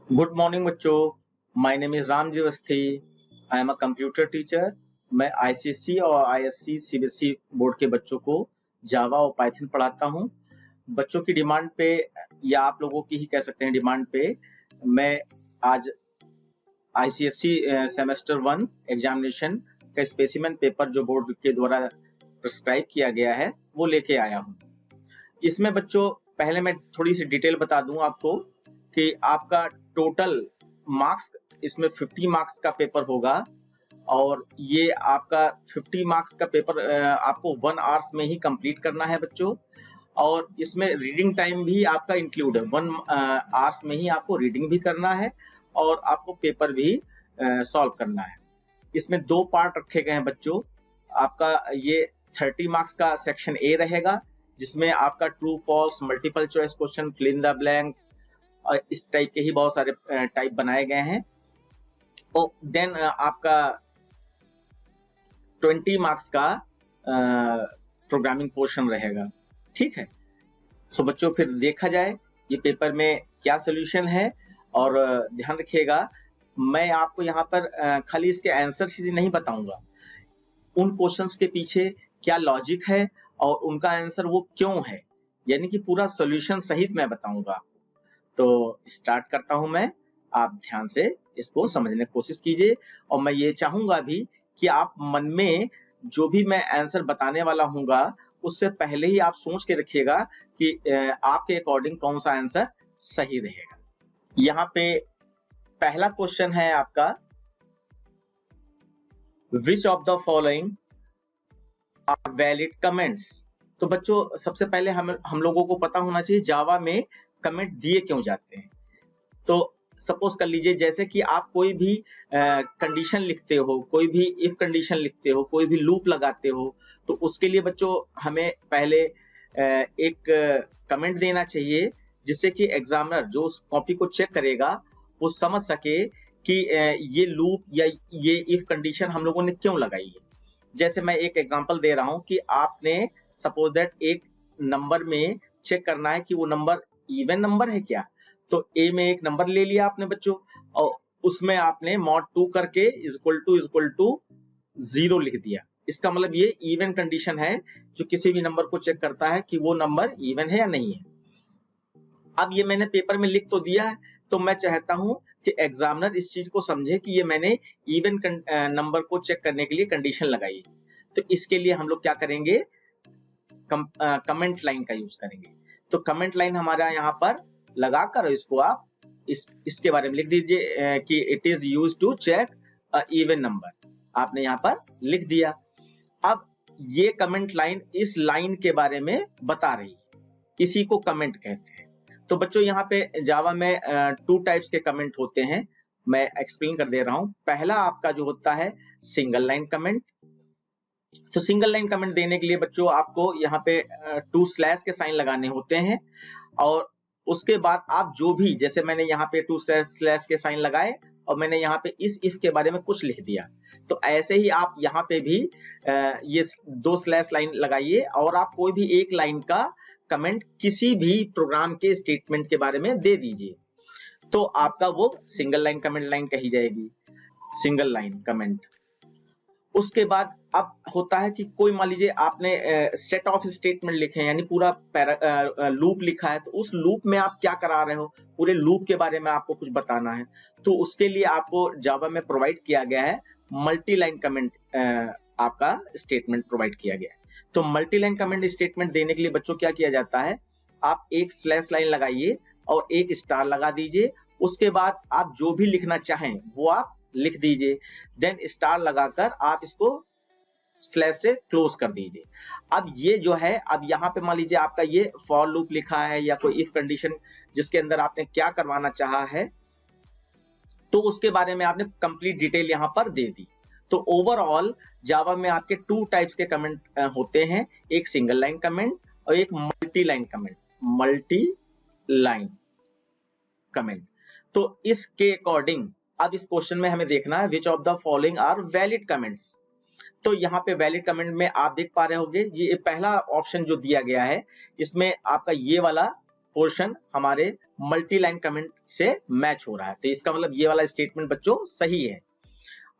Good morning बच्चों। My name is Ramji Awasthi. I am a computer teacher. मैं ICSE और ISC CBSE board के बच्चों को जावा और पाइथन पढ़ाता हूं। बच्चों की डिमांड पे या आप लोगों की ही कह सकते हैं डिमांड पे मैं आज आईसीएसई सेमेस्टर 1 एग्जामिनेशन का स्पेसिमेन पेपर जो बोर्ड के द्वारा प्रिस्क्राइब किया गया है वो लेके आया हूं। इसमें बच्चों पहले मैं थोड़ी सी डिटेल बता दूं आपको कि आपका टोटल मार्क्स इसमें 50 मार्क्स का पेपर होगा और ये आपका 50 मार्क्स का पेपर आपको 1 आवर्स में ही कंप्लीट करना है बच्चों। और इसमें रीडिंग टाइम भी आपका इंक्लूड है, 1 आवर्स में ही आपको रीडिंग भी करना है और आपको पेपर भी सॉल्व करना है। इसमें 2 पार्ट रखे गए हैं बच्चों। आपका ये 30 मार्क्स का सेक्शन ए रहेगा जिसमें आपका true false, multiple choice question, fill in the blanks और इस टाइप के ही बहुत सारे टाइप बनाए गए हैं। और देन आपका 20 मार्क्स का प्रोग्रामिंग पोर्शन रहेगा। ठीक है, सो बच्चों फिर देखा जाए ये पेपर में क्या सोल्यूशन है। और ध्यान रखिएगा, मैं आपको यहाँ पर खाली इसके आंसर ही नहीं बताऊंगा, उन क्वेश्चंस के पीछे क्या लॉजिक है और उनका आंसर वो क्यों है, यानी कि पूरा सॉल्यूशन सहित मैं बताऊंगा। तो स्टार्ट करता हूं मैं, आप ध्यान से इसको समझने की कोशिश कीजिए। और मैं ये चाहूंगा भी कि आप मन में जो भी मैं आंसर बताने वाला हूँगा उससे पहले ही आप सोच के रखिएगा कि आपके अकॉर्डिंग कौन सा आंसर सही रहेगा। यहाँ पे पहला क्वेश्चन है आपका, which of the following are valid comments. तो बच्चों सबसे पहले हम लोगों को पता होना चाहिए जावा में कमेंट दिए क्यों जाते हैं। तो सपोज कर लीजिए जैसे कि आप कोई भी कंडीशन लिखते हो, कोई भी इफ कंडीशन लिखते हो, कोई भी लूप लगाते हो, तो उसके लिए बच्चों हमें पहले एक कमेंट देना चाहिए जिससे कि एग्जामिनर जो उस कॉपी को चेक करेगा वो समझ सके कि ये लूप या ये इफ कंडीशन हम लोगों ने क्यों लगाई है। जैसे मैं एक एग्जांपल दे रहा हूं कि आपने सपोज दैट एक नंबर में चेक करना है कि वो नंबर इवन नंबर है क्या। तो ए में एक नंबर ले लिया आपने बच्चों और उसमें आपने mod 2 करके इक्वल टू 0 लिख दिया। इसका मतलब ये इवन कंडीशन है जो किसी भी नंबर को चेक करता है कि वो नंबर इवन है या नहीं है। अब ये मैंने पेपर में लिख तो दिया है, तो मैं चाहता हूं कि एग्जामिनर इस चीज को समझे कि ये मैंने इवन नंबर को चेक करने के लिए कंडीशन लगाई है। तो इसके लिए हम लोग क्या करेंगे, कमेंट लाइन का यूज करेंगे। तो कमेंट लाइन हमारा यहाँ पर लगाकर इसको आप इसके बारे में लिख दीजिए कि it is use to check even number. आपने यहाँ पर लिख दिया। अब ये कमेंट लाइन इस लाइन के बारे में बता रही है, इसी को कमेंट कहते हैं। तो बच्चों यहाँ पे जावा में 2 टाइप्स के कमेंट होते हैं, मैं एक्सप्लेन कर दे रहा हूं। पहला आपका जो होता है सिंगल लाइन कमेंट। तो सिंगल लाइन कमेंट देने के लिए बच्चों आपको यहाँ पे 2 स्लैश के साइन लगाने होते हैं और उसके बाद आप जो भी, जैसे मैंने यहाँ पे 2 स्लैश के साइन लगाए और मैंने यहाँ पे इस इफ के बारे में कुछ लिख दिया। तो ऐसे ही आप यहाँ पे भी ये 2 स्लैश लाइन लगाइए और आप कोई भी एक लाइन का कमेंट किसी भी प्रोग्राम के स्टेटमेंट के बारे में दे दीजिए, तो आपका वो सिंगल लाइन कमेंट लाइन कही जाएगी, सिंगल लाइन कमेंट। उसके बाद अब होता है कि कोई मान लीजिए आपने सेट ऑफ स्टेटमेंट लिखे हैं, यानी पूरा लूप लिखा है, तो उस लूप में आप क्या करा रहे हो, पूरे लूप के बारे में आपको कुछ बताना है। तो उसके लिए आपको जावा में प्रोवाइड किया गया है मल्टी लाइन कमेंट, आपका स्टेटमेंट प्रोवाइड किया गया है। तो मल्टी लाइन कमेंट स्टेटमेंट देने के लिए बच्चों क्या किया जाता है, आप एक स्लैश लाइन लगाइए और एक स्टार लगा दीजिए। उसके बाद आप जो भी लिखना चाहें वो आप लिख दीजिए, देन स्टार लगाकर आप इसको स्लैश से क्लोज कर दीजिए। अब ये जो है, अब यहाँ पे मान लीजिए आपका ये फॉर लूप लिखा है या कोई इफ कंडीशन जिसके अंदर आपने क्या करवाना चाहा है, तो उसके बारे में आपने कंप्लीट डिटेल यहाँ पर दे दी। तो ओवरऑल जावा में आपके 2 टाइप्स के कमेंट होते हैं, एक सिंगल लाइन कमेंट और एक multi line comment, multi line comment. तो इसके अकॉर्डिंग अब इस क्वेश्चन में हमें देखना है which of the following are valid comments. तो यहाँ पे वैलिड कमेंट में आप देख पा रहे होंगे ये पहला ऑप्शन जो दिया गया है, इसमें आपका ये वाला क्वेश्चन हमारे मल्टी लाइन कमेंट से मैच हो रहा है, तो इसका मतलब ये वाला स्टेटमेंट बच्चों सही है।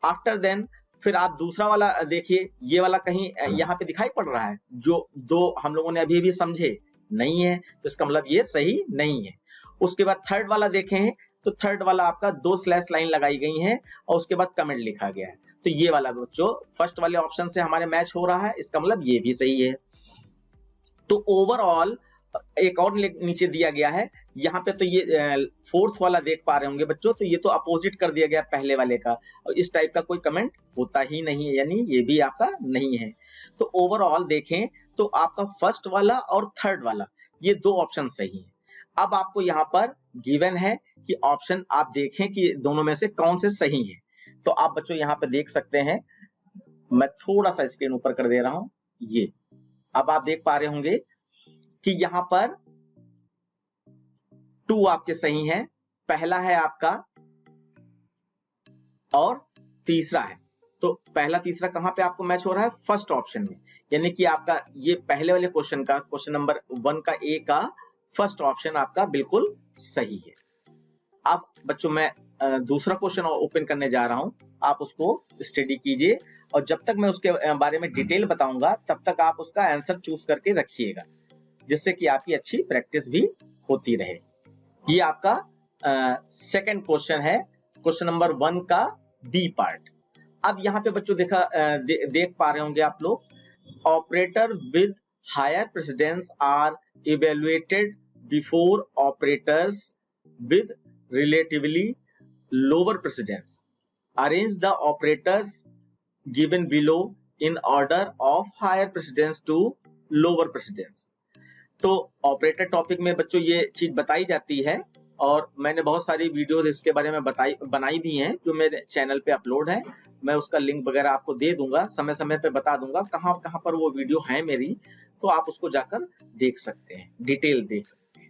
आफ्टर देन फिर आप दूसरा वाला देखिए, ये वाला कहीं यहाँ पे दिखाई पड़ रहा है, जो दो हम लोगों ने अभी भी समझे नहीं है, तो इसका मतलब ये सही नहीं है। उसके बाद थर्ड वाला देखें, तो थर्ड वाला आपका 2 स्लैश लाइन लगाई गई है और उसके बाद कमेंट लिखा गया है, तो ये वाला बच्चों फर्स्ट वाले ऑप्शन से हमारे मैच हो रहा है, इसका मतलब ये भी सही है। तो ओवरऑल एक और नीचे दिया गया है यहाँ पे, तो ये फोर्थ वाला देख पा रहे होंगे बच्चों, तो ये तो अपोजिट कर दिया गया पहले वाले का, और इस टाइप का कोई कमेंट होता ही नहीं है, यानी ये भी आपका नहीं है। तो ओवरऑल देखें तो आपका फर्स्ट वाला और थर्ड वाला ये 2 ऑप्शन सही है। अब आपको यहाँ पर गिवन है कि ऑप्शन आप देखें कि दोनों में से कौन से सही है। तो आप बच्चों यहाँ पे देख सकते हैं, मैं थोड़ा सा स्क्रीन ऊपर कर दे रहा हूं, ये अब आप देख पा रहे होंगे कि यहाँ पर 2 आपके सही हैं, पहला है आपका और तीसरा है। तो पहला तीसरा कहां पे आपको मैच हो रहा है? फर्स्ट ऑप्शन में, यानी कि आपका ये पहले वाले क्वेश्चन का, क्वेश्चन नंबर 1 का ए का फर्स्ट ऑप्शन आपका बिल्कुल सही है। अब बच्चों मैं दूसरा क्वेश्चन ओपन करने जा रहा हूं, आप उसको स्टडी कीजिए और जब तक मैं उसके बारे में डिटेल बताऊंगा तब तक आप उसका आंसर चूज करके रखिएगा, जिससे कि आपकी अच्छी प्रैक्टिस भी होती रहे। ये आपका सेकंड क्वेश्चन है, क्वेश्चन नंबर 1 का बी पार्ट। अब यहाँ पे बच्चों देख पा रहे होंगे आप लोग, operator with higher precedence are evaluated before operators with relatively lower precedence. Arrange the operators given below in order of higher precedence to lower precedence. तो ऑपरेटर टॉपिक में बच्चों ये चीज बताई जाती है और मैंने बहुत सारी वीडियोस इसके बारे में बनाई भी हैं जो मेरे चैनल पे अपलोड है। मैं उसका लिंक वगैरह आपको दे दूंगा, समय समय पे बता दूंगा कहाँ कहाँ पर वो वीडियो है मेरी, तो आप उसको जाकर देख सकते हैं, डिटेल देख सकते हैं।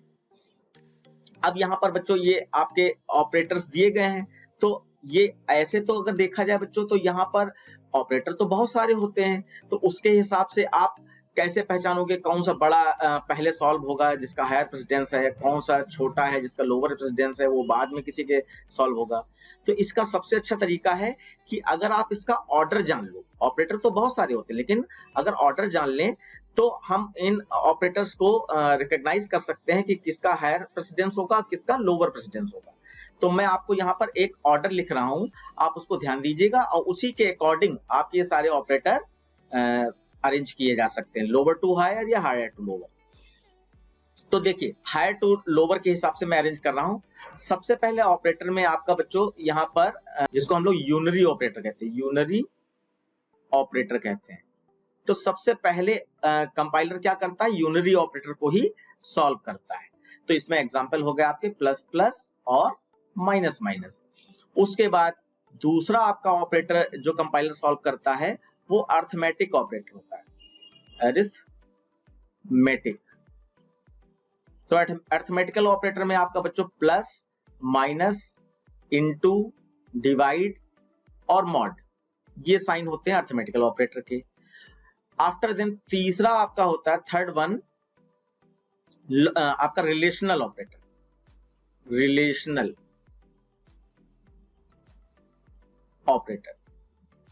अब यहाँ पर बच्चों ये आपके ऑपरेटर्स दिए गए हैं, तो ये ऐसे तो अगर देखा जाए बच्चों तो यहाँ पर ऑपरेटर तो बहुत सारे होते हैं, तो उसके हिसाब से आप कैसे पहचानोगे कौन सा बड़ा पहले सॉल्व होगा जिसका हायर प्रेसिडेंस है, कौन सा छोटा है जिसका लोअर प्रेसिडेंस है वो बाद में किसी के सॉल्व होगा। तो इसका सबसे अच्छा तरीका है कि अगर आप इसका ऑर्डर जान लो, ऑपरेटर तो बहुत सारे होते हैं लेकिन अगर ऑर्डर जान लें तो हम इन ऑपरेटर्स को रिकॉग्नाइज कर सकते हैं कि किसका हायर प्रेसिडेंस होगा, किसका लोअर प्रेसिडेंस होगा। तो मैं आपको यहाँ पर एक ऑर्डर लिख रहा हूँ, आप उसको ध्यान दीजिएगा और उसी के अकॉर्डिंग आप ये सारे ऑपरेटर अरेंज किए जा सकते हैं, लोअर टू हायर या हायर टू लोअर। तो देखिए हायर टू लोअर के हिसाब से मैं अरेंज कर रहा हूँ। सबसे पहले ऑपरेटर में आपका बच्चों यहाँ पर जिसको हम लोग यूनरी ऑपरेटर कहते हैं, यूनरी ऑपरेटर कहते हैं। तो सबसे पहले कंपाइलर क्या करता है, यूनरी ऑपरेटर को ही सॉल्व करता है। तो इसमें एग्जांपल हो गया आपके प्लस प्लस और माइनस माइनस। उसके बाद दूसरा आपका ऑपरेटर जो कंपाइलर सॉल्व करता है वो अरिथमेटिक ऑपरेटर होता है, अरिथमेटिक। तो अरिथमेटिकल ऑपरेटर में आपका बच्चों प्लस माइनस इंटू डिवाइड और मॉड ये साइन होते हैं अरिथमेटिकल ऑपरेटर के। आफ्टर देन तीसरा आपका होता है थर्ड वन आपका रिलेशनल ऑपरेटर, रिलेशनल ऑपरेटर।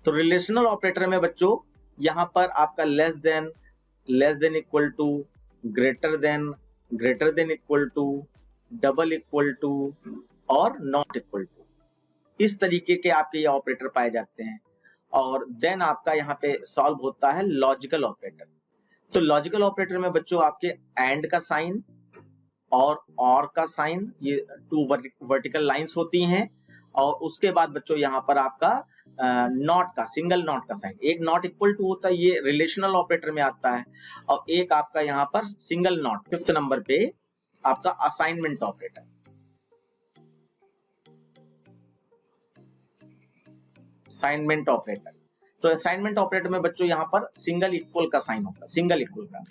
तो रिलेशनल ऑपरेटर में बच्चों यहां पर आपका less than equal to, greater than equal to, double equal to और नॉट इक्वल टू, इस तरीके के आपके ये ऑपरेटर पाए जाते हैं। और देन आपका यहाँ पे सॉल्व होता है लॉजिकल ऑपरेटर। तो लॉजिकल ऑपरेटर में बच्चों आपके एंड का साइन और का साइन, ये 2 वर्टिकल लाइंस होती हैं। और उसके बाद बच्चों यहाँ पर आपका नॉट का, सिंगल नॉट का साइन, एक नॉट इक्वल टू होता है, ये रिलेशनल ऑपरेटर में आता है। और एक आपका यहाँ पर सिंगल नॉट 5th नंबर पे आपका असाइनमेंट ऑपरेटर। असाइनमेंट ऑपरेटर, तो असाइनमेंट ऑपरेटर में बच्चों यहाँ पर सिंगल इक्वल का साइन होता है, सिंगल इक्वल का।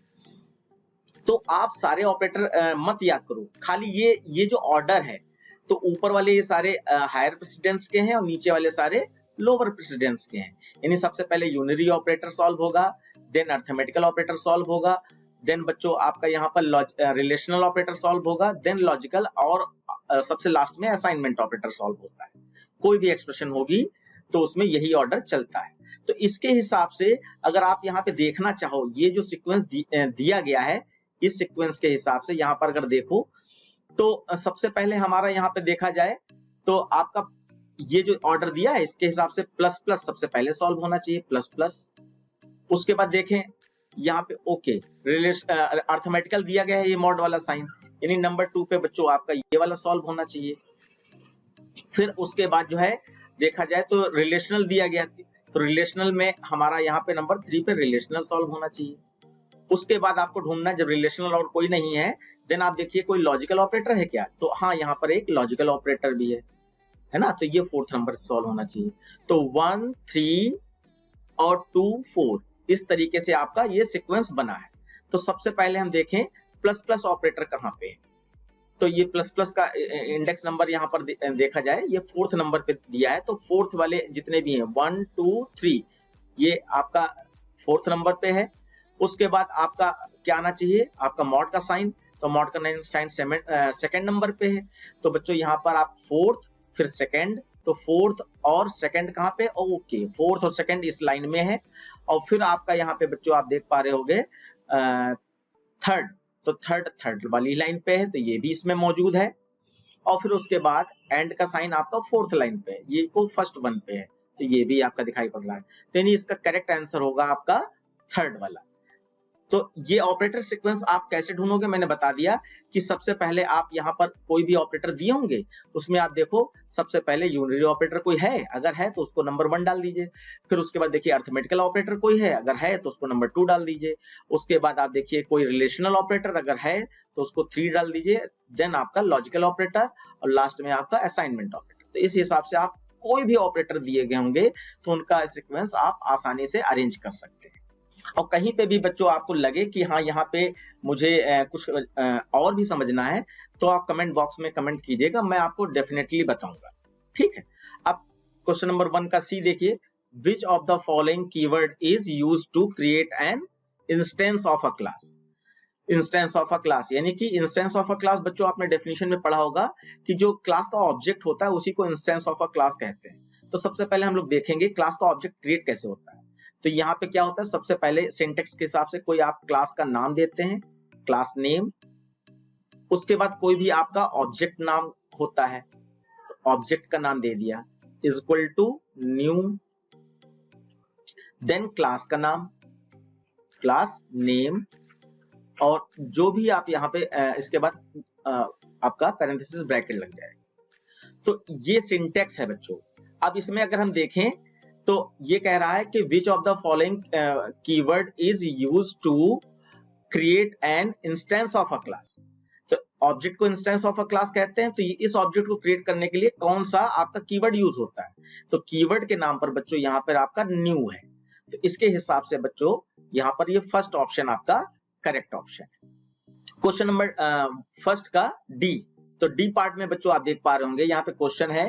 तो आप सारे ऑपरेटर मत याद करो, खाली ये जो ऑर्डर है तो ऊपर वाले ये सारे हायर प्रेसिडेंस के हैं और नीचे वाले सारे लोअर प्रेसिडेंस के हैं। यानी सबसे पहले यूनरी ऑपरेटर सॉल्व होगा, देन अरिथमेटिकल ऑपरेटर सॉल्व होगा, देन बच्चों आपका यहाँ पर रिलेशनल ऑपरेटर सॉल्व होगा, देन लॉजिकल, और सबसे लास्ट में असाइनमेंट ऑपरेटर सॉल्व होता है। कोई भी एक्सप्रेशन होगी तो उसमें यही ऑर्डर चलता है। तो इसके हिसाब से अगर आप यहाँ पे देखना चाहो, ये जो सीक्वेंस दिया गया है, इस सीक्वेंस के हिसाब से यहाँ पर अगर देखो तो सबसे पहले हमारा यहाँ पे देखा जाए तो आपका ये जो ऑर्डर दिया है इसके हिसाब से प्लस प्लस सबसे पहले सॉल्व होना चाहिए, प्लस प्लस। उसके बाद देखें यहाँ पे ओके अर्थमेटिकल दिया गया है, ये मॉड वाला साइन, यानी नंबर 2 पे बच्चों आपका ये वाला सॉल्व होना चाहिए। फिर उसके बाद जो है देखा जाए तो रिलेशनल दिया गया, तो रिलेशनल में हमारा यहाँ पे नंबर 3 पे रिलेशनल सॉल्व होना चाहिए। उसके बाद आपको ढूंढना जब रिलेशनल और कोई नहीं है, देन आप देखिए कोई लॉजिकल ऑपरेटर है क्या, तो हाँ यहाँ पर एक लॉजिकल ऑपरेटर भी है ना, तो ये 4th नंबर सॉल्व होना चाहिए। तो 1 3 और 2 4 इस तरीके से आपका ये सीक्वेंस बना है। तो सबसे पहले हम देखें प्लस प्लस ऑपरेटर कहाँ पे है, तो ये प्लस प्लस का इंडेक्स नंबर यहाँ पर देखा जाए ये 4th नंबर पे दिया है, तो 4th वाले जितने भी हैं 1 2 3 ये आपका 4th नंबर पे है। उसके बाद आपका क्या आना चाहिए, आपका मॉड का साइन, तो मॉड का साइन 2nd नंबर पे है। तो बच्चों यहाँ पर आप 4th फिर 2nd, तो 4th और 2nd कहाँ पे, ओके 4th और 2nd इस लाइन में है। और फिर आपका यहाँ पे बच्चों आप देख पा रहे होंगे 3rd, तो 3rd वाली लाइन पे है, तो ये भी इसमें मौजूद है। और फिर उसके बाद एंड का साइन आपका 4th लाइन पे है, ये को फर्स्ट 1 पे है, तो ये भी आपका दिखाई पड़ रहा है। तो यानी इसका करेक्ट आंसर होगा आपका 3rd वाला। तो ये ऑपरेटर सीक्वेंस आप कैसे ढूंढोगे, मैंने बता दिया कि सबसे पहले आप यहाँ पर कोई भी ऑपरेटर दिए होंगे उसमें आप देखो सबसे पहले यूनिटरी ऑपरेटर कोई है, अगर है तो उसको नंबर 1 डाल दीजिए। फिर उसके बाद देखिए अर्थमेटिकल ऑपरेटर कोई है, अगर है तो उसको नंबर 2 डाल दीजिए। उसके बाद आप देखिए कोई रिलेशनल ऑपरेटर अगर है तो उसको 3 डाल दीजिए, देन आपका लॉजिकल ऑपरेटर, और लास्ट में आपका असाइनमेंट ऑपरेटर। तो इस हिसाब से आप कोई भी ऑपरेटर दिए गए होंगे तो उनका सीक्वेंस आप आसानी से अरेंज कर सकते हैं। और कहीं पे भी बच्चों आपको लगे कि हाँ यहाँ पे मुझे कुछ और भी समझना है, तो आप कमेंट बॉक्स में कमेंट कीजिएगा, मैं आपको डेफिनेटली बताऊंगा। ठीक है, अब क्वेश्चन नंबर 1 का सी देखिए, which of the following keyword is used to create an instance of a class. Instance of a class यानी कि इंस्टेंस ऑफ अ क्लास बच्चों आपने डेफिनेशन में पढ़ा होगा कि जो क्लास का ऑब्जेक्ट होता है उसी को इंस्टेंस ऑफ अ क्लास कहते हैं। तो सबसे पहले हम लोग देखेंगे क्लास का ऑब्जेक्ट क्रिएट कैसे होता है। तो यहाँ पे क्या होता है, सबसे पहले सिंटेक्स के हिसाब से कोई आप क्लास का नाम देते हैं, क्लास नेम। उसके बाद कोई भी आपका ऑब्जेक्ट नाम होता है, तो ऑब्जेक्ट का नाम दे दिया, is equal to new, then class का नाम, क्लास नेम, और जो भी आप यहाँ पे इसके बाद आपका पैरेंथेसिस ब्रैकेट लग जाएगा। तो ये सिंटेक्स है बच्चों। अब इसमें अगर हम देखें तो ये कह रहा है कि which of the following keyword is used to create an instance of a class. तो ऑब्जेक्ट को इंस्टेंस ऑफ अ क्लास कहते हैं, तो इस ऑब्जेक्ट को क्रिएट करने के लिए कौन सा आपका कीवर्ड यूज होता है, तो कीवर्ड के नाम पर बच्चों यहाँ पर आपका न्यू है। तो इसके हिसाब से बच्चों यहाँ पर ये फर्स्ट ऑप्शन आपका करेक्ट ऑप्शन है। क्वेश्चन नंबर फर्स्ट का डी, तो डी पार्ट में बच्चों आप देख पा रहे होंगे यहाँ पे क्वेश्चन है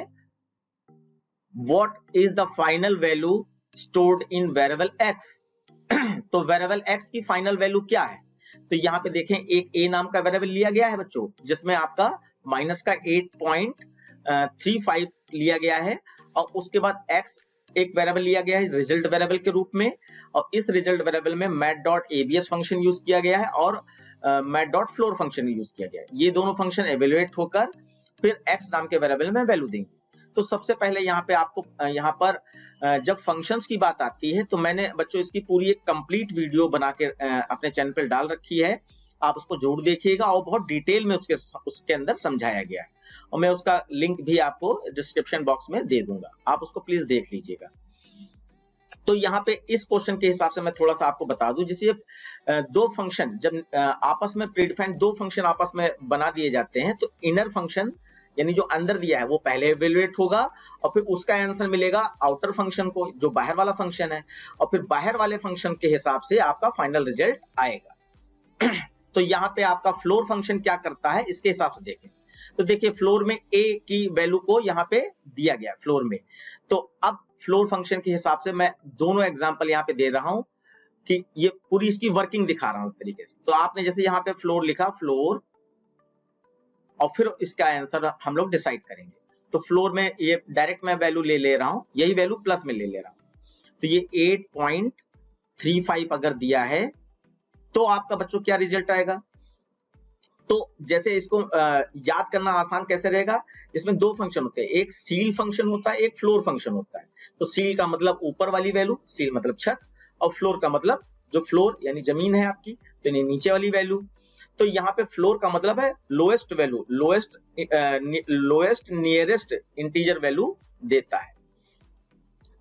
what is the final value stored in variable x. तो वेरिएबल एक्स की फाइनल वैल्यू क्या है, तो यहाँ पे देखें एक ए नाम का वेरिएबल लिया गया है बच्चों, जिसमें आपका माइनस का 8.35 लिया गया है, और उसके बाद एक्स एक वेरिएबल लिया गया है रिजल्ट वेरिएबल के रूप में, और इस रिजल्ट वेरिएबल में मैथ.abs फंक्शन यूज किया गया है और मैथ.floor फंक्शन यूज किया गया है। ये दोनों फंक्शन एवेल्युएट होकर फिर x नाम के वेरिएबल में वैल्यू देंगे। तो सबसे पहले यहाँ पे आपको यहाँ पर जब फंक्शंस की बात आती है तो मैंने बच्चों इसकी पूरी एक कंप्लीट वीडियो बना के अपने चैनल पर डाल रखी है, आप उसको जरूर देखिएगा और बहुत डिटेल में उसके अंदर समझाया गया है, और मैं उसका लिंक भी आपको डिस्क्रिप्शन बॉक्स में दे दूंगा, आप उसको प्लीज देख लीजिएगा। तो यहाँ पे इस क्वेश्चन के हिसाब से मैं थोड़ा सा आपको बता दूं, जैसे दो फंक्शन जब आपस में प्रीडिफाइंड दो फंक्शन आपस में बना दिए जाते हैं, तो इनर फंक्शन यानी जो अंदर दिया है वो पहले इवेल्युएट होगा और फिर उसका आंसर मिलेगा आउटर फंक्शन को जो बाहर वाला फंक्शन है, और फिर बाहर वाले फंक्शन के हिसाब से आपका फाइनल रिजल्ट आएगा। तो यहाँ पे आपका फ्लोर फंक्शन क्या करता है इसके हिसाब से देखें, तो देखिए फ्लोर में a की वैल्यू को यहाँ पे दिया गया फ्लोर में, तो अब फ्लोर फंक्शन के हिसाब से मैं दोनों एग्जांपल यहाँ पे दे रहा हूं। कि ये पूरी इसकी वर्किंग दिखा रहा हूं इस तरीके से। तो आपने जैसे यहाँ पे फ्लोर लिखा, फ्लोर, और फिर इसका आंसर हम लोग डिसाइड करेंगे। तो फ्लोर में ये डायरेक्ट मैं वैल्यू ले रहा हूं, यही वैल्यू प्लस में ले रहा हूं। तो ये 8.35 अगर दिया है तो आपका बच्चों क्या रिजल्ट आएगा। तो जैसे इसको याद करना आसान कैसे रहेगा, इसमें दो फंक्शन होते हैं, एक सील फंक्शन होता है, एक फ्लोर फंक्शन होता है। तो सील का मतलब ऊपर वाली वैल्यू, सील मतलब छत, और फ्लोर का मतलब जो फ्लोर यानी जमीन है आपकी, तो नीचे वाली वैल्यू। तो यहाँ पे फ्लोर का मतलब है lowest value, lowest nearest integer value देता है।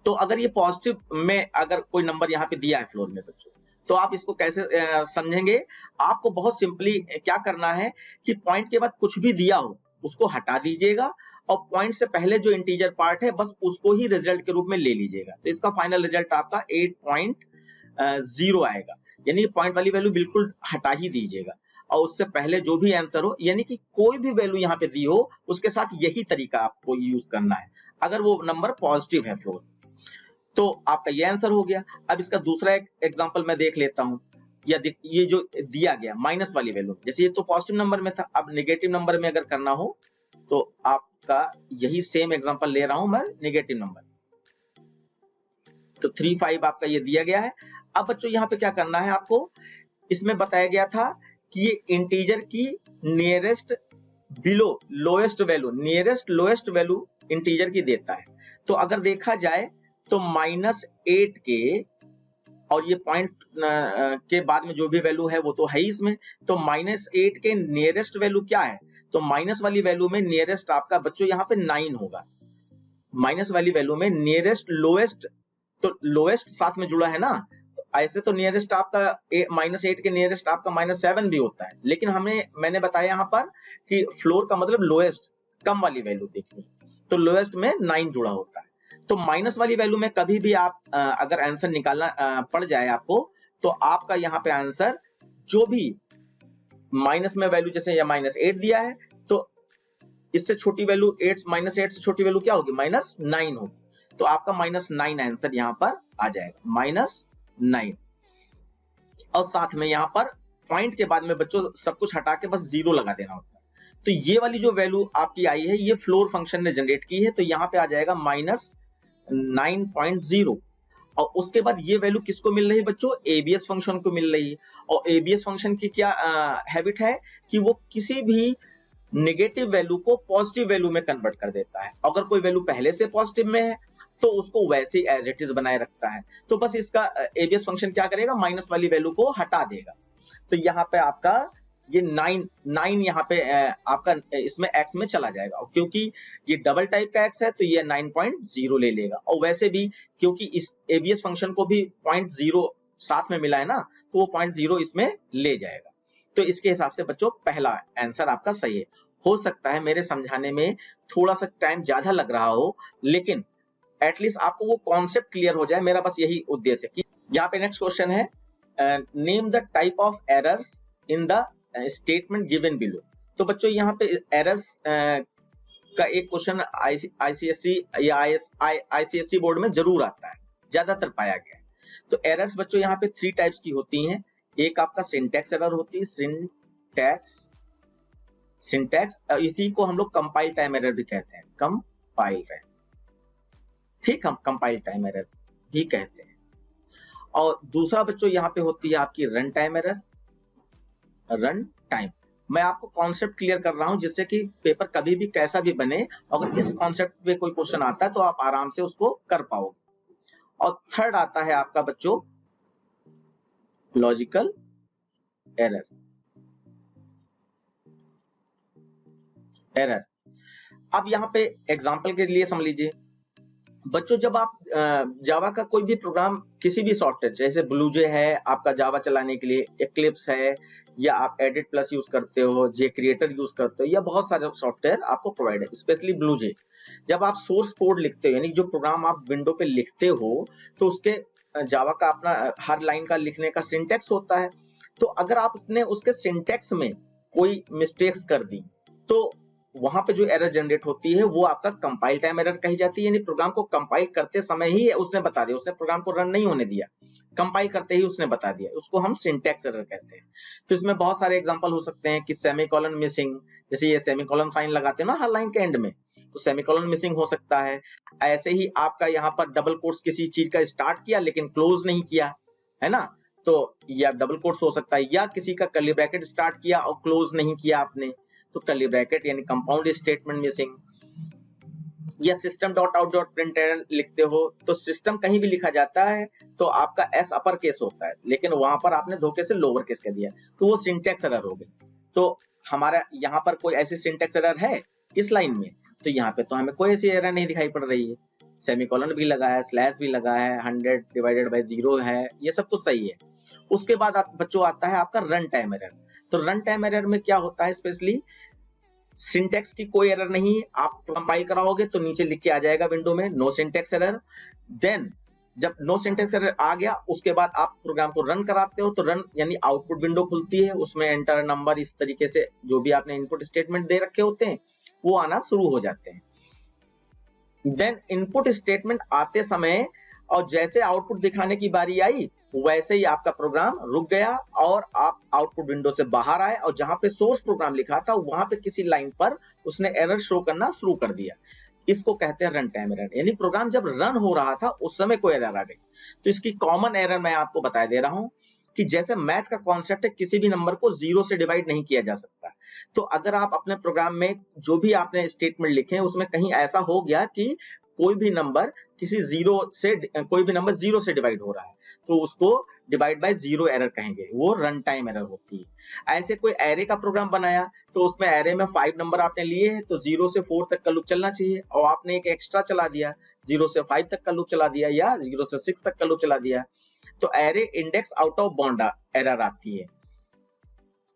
तो अगर ये पॉजिटिव में अगर कोई नंबर यहाँ पे दिया है फ्लोर में बच्चों, तो आप इसको कैसे समझेंगे। आपको बहुत सिंपली क्या करना है कि पॉइंट के बाद कुछ भी दिया हो उसको हटा दीजिएगा, और पॉइंट से पहले जो इंटीजर पार्ट है बस उसको ही रिजल्ट के रूप में ले लीजिएगा। तो इसका फाइनल रिजल्ट आपका 8.0 आएगा, यानी पॉइंट वाली वैल्यू बिल्कुल हटा ही दीजिएगा, और उससे पहले जो भी आंसर हो, यानी कि कोई भी वैल्यू यहाँ पे दी हो उसके साथ यही तरीका आपको यूज करना है अगर वो नंबर पॉजिटिव है फ्लोर। तो आपका ये आंसर हो गया। अब इसका दूसरा एक एग्जांपल मैं देख लेता हूं, या ये जो दिया गया माइनस वाली वैल्यू, जैसे ये तो पॉजिटिव नंबर में था, अब नेगेटिव नंबर में अगर करना हो तो आपका यही सेम एग्जांपल ले रहा हूं मैं, नेगेटिव नंबर। तो 35 आपका ये दिया गया है। अब बच्चों यहाँ पे क्या करना है आपको, इसमें बताया गया था कि ये इंटीजर की nearest below lowest value, nearest lowest value integer की देता है। तो अगर देखा जाए तो -8 के, और ये पॉइंट के बाद में जो भी वैल्यू है वो तो है ही इसमें, तो -8 के नियरेस्ट वैल्यू क्या है, तो माइनस वाली वैल्यू में नियरेस्ट आपका बच्चों यहाँ पे 9 होगा। माइनस वाली वैल्यू में नियरेस्ट लोएस्ट, तो लोएस्ट साथ में जुड़ा है ना, तो ऐसे तो नियरेस्ट आपका -8 के नियरेस्ट आपका -7 भी होता है, लेकिन मैंने बताया यहाँ पर कि फ्लोर का मतलब लोएस्ट, कम वाली वैल्यू देखनी, तो लोएस्ट में 9 जुड़ा होता है। तो माइनस वाली वैल्यू में कभी भी आप अगर आंसर निकालना पड़ जाए आपको, तो आपका यहाँ पे आंसर जो भी माइनस में वैल्यू, जैसे या -8 दिया है, तो इससे छोटी वैल्यू -8 से छोटी वैल्यू क्या होगी, -9 होगी। तो आपका -9 आंसर यहाँ पर आ जाएगा, -9। और साथ में यहाँ पर पॉइंट के बाद में बच्चों सब कुछ हटा के बस 0 लगा देना होता है। तो ये वाली जो वैल्यू आपकी आई है, ये फ्लोर फंक्शन ने जनरेट की है, तो यहाँ पे आ जाएगा -9.0। और उसके बाद ये वैल्यू किसको मिल रही है बच्चों, एबीएस फंक्शन को मिल रही है। और एबीएस फंक्शन की क्या हैबिट है कि वो किसी भी नेगेटिव वैल्यू को पॉजिटिव वैल्यू में कन्वर्ट कर देता है। अगर कोई वैल्यू पहले से पॉजिटिव में है तो उसको वैसे एज इट इज बनाए रखता है। तो बस इसका एबीएस फंक्शन क्या करेगा, माइनस वाली वैल्यू को हटा देगा। तो यहाँ पे आपका ये 9 यहाँ पे आपका इसमें x में चला जाएगा, और क्योंकि ये डबल टाइप का x है तो ये 9.0 ले लेगा। और वैसे भी क्योंकि इस एबीएस फंक्शन को भी 0.0 साथ में मिला है ना, तो वो 0.0 इसमें ले जाएगा। तो इसके हिसाब से बच्चों पहला आंसर आपका सही है। हो सकता है मेरे समझाने में थोड़ा सा टाइम ज्यादा लग रहा हो, लेकिन एटलीस्ट आपको वो कॉन्सेप्ट क्लियर हो जाए, मेरा बस यही उद्देश्य है। यहाँ पे नेक्स्ट क्वेश्चन है, name the type of errors in the statement given below. तो बच्चों यहाँ पे एरर्स का एक क्वेश्चन आईसीएसई या आईसीएसई बोर्ड में जरूर आता है, ज्यादातर पाया गया है। तो एरर्स बच्चों यहाँ पे 3 टाइप्स की होती हैं। एक आपका सिंटैक्स एरर होती है, सिंटैक्स इसी को हम लोग कंपाइल टाइम एरर भी कहते हैं, कंपाइल टाइम, ठीक, हम कंपाइल टाइम एरर भी कहते हैं। और दूसरा बच्चों यहाँ पे होती है आपकी run time error, run time. मैं आपको कॉन्सेप्ट क्लियर कर रहा हूं जिससे कि पेपर कभी भी कैसा भी बने, अगर इस कॉन्सेप्ट पे कोई क्वेश्चन आता है तो आप आराम से उसको कर पाओगे। और थर्ड आता है आपका बच्चों लॉजिकल एरर। अब यहाँ पे एग्जांपल के लिए समझ लीजिए बच्चों, जब आप जावा का कोई भी प्रोग्राम, किसी भी सॉफ्टवेयर, जैसे ब्लूजे है आपका जावा चलाने के लिए, एक्लिप्स है, या आप एडिट प्लस यूज करते हो, जे क्रिएटर यूज करते हो, या बहुत सारे सॉफ्टवेयर आपको प्रोवाइड है, स्पेशली ब्लूजे। जब आप सोर्स कोड लिखते हो, यानी जो प्रोग्राम आप विंडो पे लिखते हो, तो उसके जावा का अपना हर लाइन का लिखने का सिंटैक्स होता है। तो अगर आपने उसके सिंटैक्स में कोई मिस्टेक्स कर दी, तो वहां पे जो एरर जनरेट होती है वो आपका कंपाइल टाइम एरर कही जाती है, यानी प्रोग्राम को कंपाइल करते समय ही उसने बता दिया, उसने प्रोग्राम को रन नहीं होने दिया, कंपाइल करते ही उसने बता दिया, उसको हम सिंटैक्स एरर कहते हैं। तो इसमें बहुत सारे एग्जांपल हो सकते हैं कि सेमीकोलन मिसिंग, जैसे ये सेमीकोलन साइन लगाते हैं ना हर लाइन के एंड में, तो सेमीकोलन मिसिंग हो सकता है। ऐसे ही आपका यहाँ पर डबल कोट्स किसी चीज का स्टार्ट किया लेकिन क्लोज नहीं किया, है ना, तो या डबल कोट्स हो सकता है, या किसी का कर्ली ब्रैकेट स्टार्ट किया और क्लोज नहीं किया आपने, तो कर्ली ब्रैकेट यानी कंपाउंड स्टेटमेंट मिसिंग। या system dot out dot println लिखते हो तो सिस्टम कहीं भी लिखा जाता है तो आपका एस अपर केस होता है, लेकिन वहां पर आपने धोखे से लोअर केस कह दिया, तो वो सिंटैक्स एरर हो गई। तो हमारा यहाँ पर कोई ऐसी सिंटैक्स एरर है इस लाइन में, तो यहाँ पे तो हमें कोई ऐसी एरर नहीं दिखाई पड़ रही है, सेमीकोलन भी लगा है, स्लैश भी लगा है, 100 डिवाइडेड बाय 0 है, ये सब तो सही है। उसके बाद बच्चों आता है आपका रन टाइम एरर। तो रन टाइम एरर में क्या होता है, स्पेशली सिंटैक्स की कोई एरर नहीं, आप कंपाइल कराओगे तो नीचे लिख के आ जाएगा विंडो में नो सिंटैक्स एरर। देन जब नो सिंटैक्स एरर आ गया उसके बाद आप प्रोग्राम को रन कराते हो तो रन यानी आउटपुट विंडो खुलती है, उसमें एंटर नंबर इस तरीके से जो भी आपने इनपुट स्टेटमेंट दे रखे होते हैं वो आना शुरू हो जाते हैं। देन इनपुट स्टेटमेंट आते समय और जैसे आउटपुट दिखाने की बारी आई वैसे ही आपका प्रोग्राम रुक गया और आप आउटपुट विंडो से बाहर आए और जहां पे सोर्स प्रोग्राम लिखा था वहां पे किसी लाइन पर उसने एरर शो करना शुरू कर दिया। इसको कहते हैं रन टाइम एरर, यानी प्रोग्राम जब रन हो रहा था उस समय कोई एरर आ गई। तो इसकी कॉमन एरर मैं आपको बता दे रहा हूं कि जैसे मैथ का कॉन्सेप्ट है, किसी भी नंबर को 0 से डिवाइड नहीं किया जा सकता, तो अगर आप अपने प्रोग्राम में जो भी आपने स्टेटमेंट लिखे उसमें कहीं ऐसा हो गया कि कोई भी नंबर कोई भी नंबर 0 से डिवाइड हो रहा है तो उसको डिवाइड बाय 0 एरर कहेंगे, वो रन टाइम एरर होती है। ऐसे कोई एरे का प्रोग्राम बनाया तो उसमें एरे में 5 नंबर आपने लिए हैं तो 0 से 4 तक का लूप चलना चाहिए और आपने एक एक्स्ट्रा चला दिया, 0 से 5 तक का लूप चला दिया या 0 से 6 तक का लूप चला दिया, तो array index out of bound error आती है।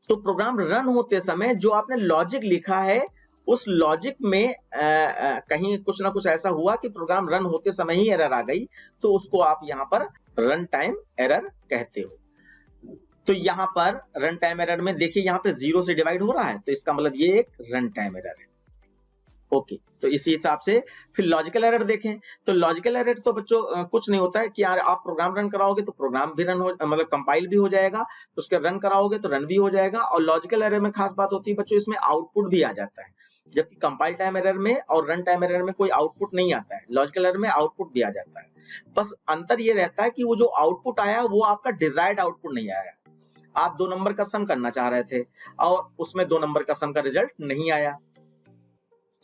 तो प्रोग्राम रन होते समय जो आपने लॉजिक लिखा है उस लॉजिक में कहीं कुछ ना कुछ ऐसा हुआ कि प्रोग्राम रन होते समय ही एरर आ गई, तो उसको आप यहाँ पर रन टाइम एरर कहते हो। तो यहाँ पर रन टाइम एरर में देखिए यहाँ पे 0 से डिवाइड हो रहा है तो इसका मतलब ये एक रन टाइम एरर है। ओके, तो इसी हिसाब से फिर लॉजिकल एरर देखें तो लॉजिकल एरर तो बच्चों कुछ नहीं होता है कि यार आप प्रोग्राम रन कराओगे तो प्रोग्राम भी रन हो मतलब कंपाइल भी हो जाएगा, तो उसके रन कराओगे तो रन भी हो जाएगा। और लॉजिकल एरर में खास बात होती है बच्चों इसमें आउटपुट भी आ जाता है, जबकि कंपाइल टाइम एरर में और रन टाइम एरर में कोई आउटपुट नहीं आता है, लॉजिकल एरर में आउटपुट भी आ जाता है। बस अंतर ये रहता है कि वो जो आउटपुट आया वो आपका डिजायर्ड आउटपुट नहीं आया। आप 2 नंबर का सम करना चाह रहे थे और उसमें 2 नंबर का सम का रिजल्ट नहीं आया,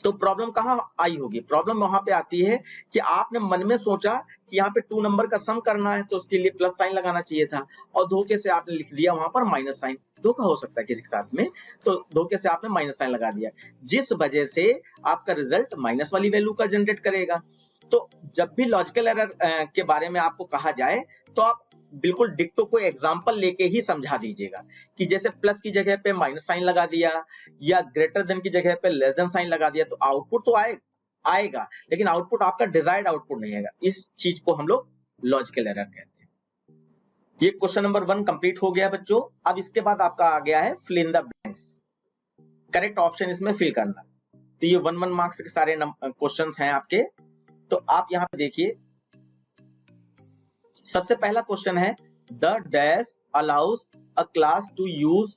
तो प्रॉब्लम कहां आई होगी, प्रॉब्लम वहां पे आती है कि आपने मन में सोचा कि यहाँ पे 2 नंबर का सम करना है तो उसके लिए प्लस साइन लगाना चाहिए था और धोखे से आपने लिख दिया वहां पर माइनस साइन। धोखा हो सकता है किसी के साथ में, तो धोखे से आपने माइनस साइन लगा दिया जिस वजह से आपका रिजल्ट माइनस वाली वैल्यू का जनरेट करेगा। तो जब भी लॉजिकल एरर के बारे में आपको कहा जाए तो आप बिल्कुल डिक्टो को एग्जांपल लेके ही समझा दीजिएगा कि जैसे प्लस की जगह पे माइनस साइन लगा दिया या ग्रेटर देन की जगह पे लेस देन साइन लगा दिया तो आउटपुट तो आएगा लेकिन आउटपुट आपका डिजायर्ड आउटपुट नहीं आएगा। इस चीज को हम लोग लॉजिकल एरर कहते हैं। ये क्वेश्चन नंबर 1 कंप्लीट हो गया बच्चों। अब इसके बाद आपका आ गया है fill in the blanks, correct option इसमें फिल करना। तो ये 1 मार्क्स के सारे क्वेश्चन हैं आपके। तो आप यहाँ पे देखिए सबसे पहला क्वेश्चन है the dash allows a class to use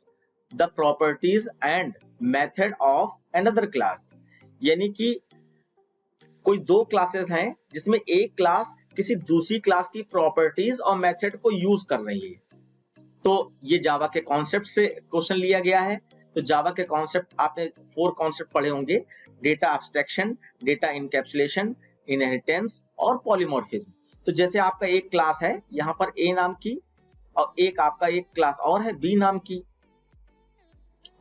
the properties and method of another class, यानी कि कोई 2 क्लासेस हैं जिसमें एक क्लास किसी दूसरी क्लास की प्रॉपर्टीज और मेथड को यूज कर रही है। तो ये जावा के कॉन्सेप्ट से क्वेश्चन लिया गया है। तो जावा के कॉन्सेप्ट आपने 4 कॉन्सेप्ट पढ़े होंगे, data abstraction, data encapsulation, inheritance और पॉलीमॉर्फिज्म। तो जैसे आपका एक क्लास है यहाँ पर ए नाम की और आपका एक क्लास और है बी नाम की।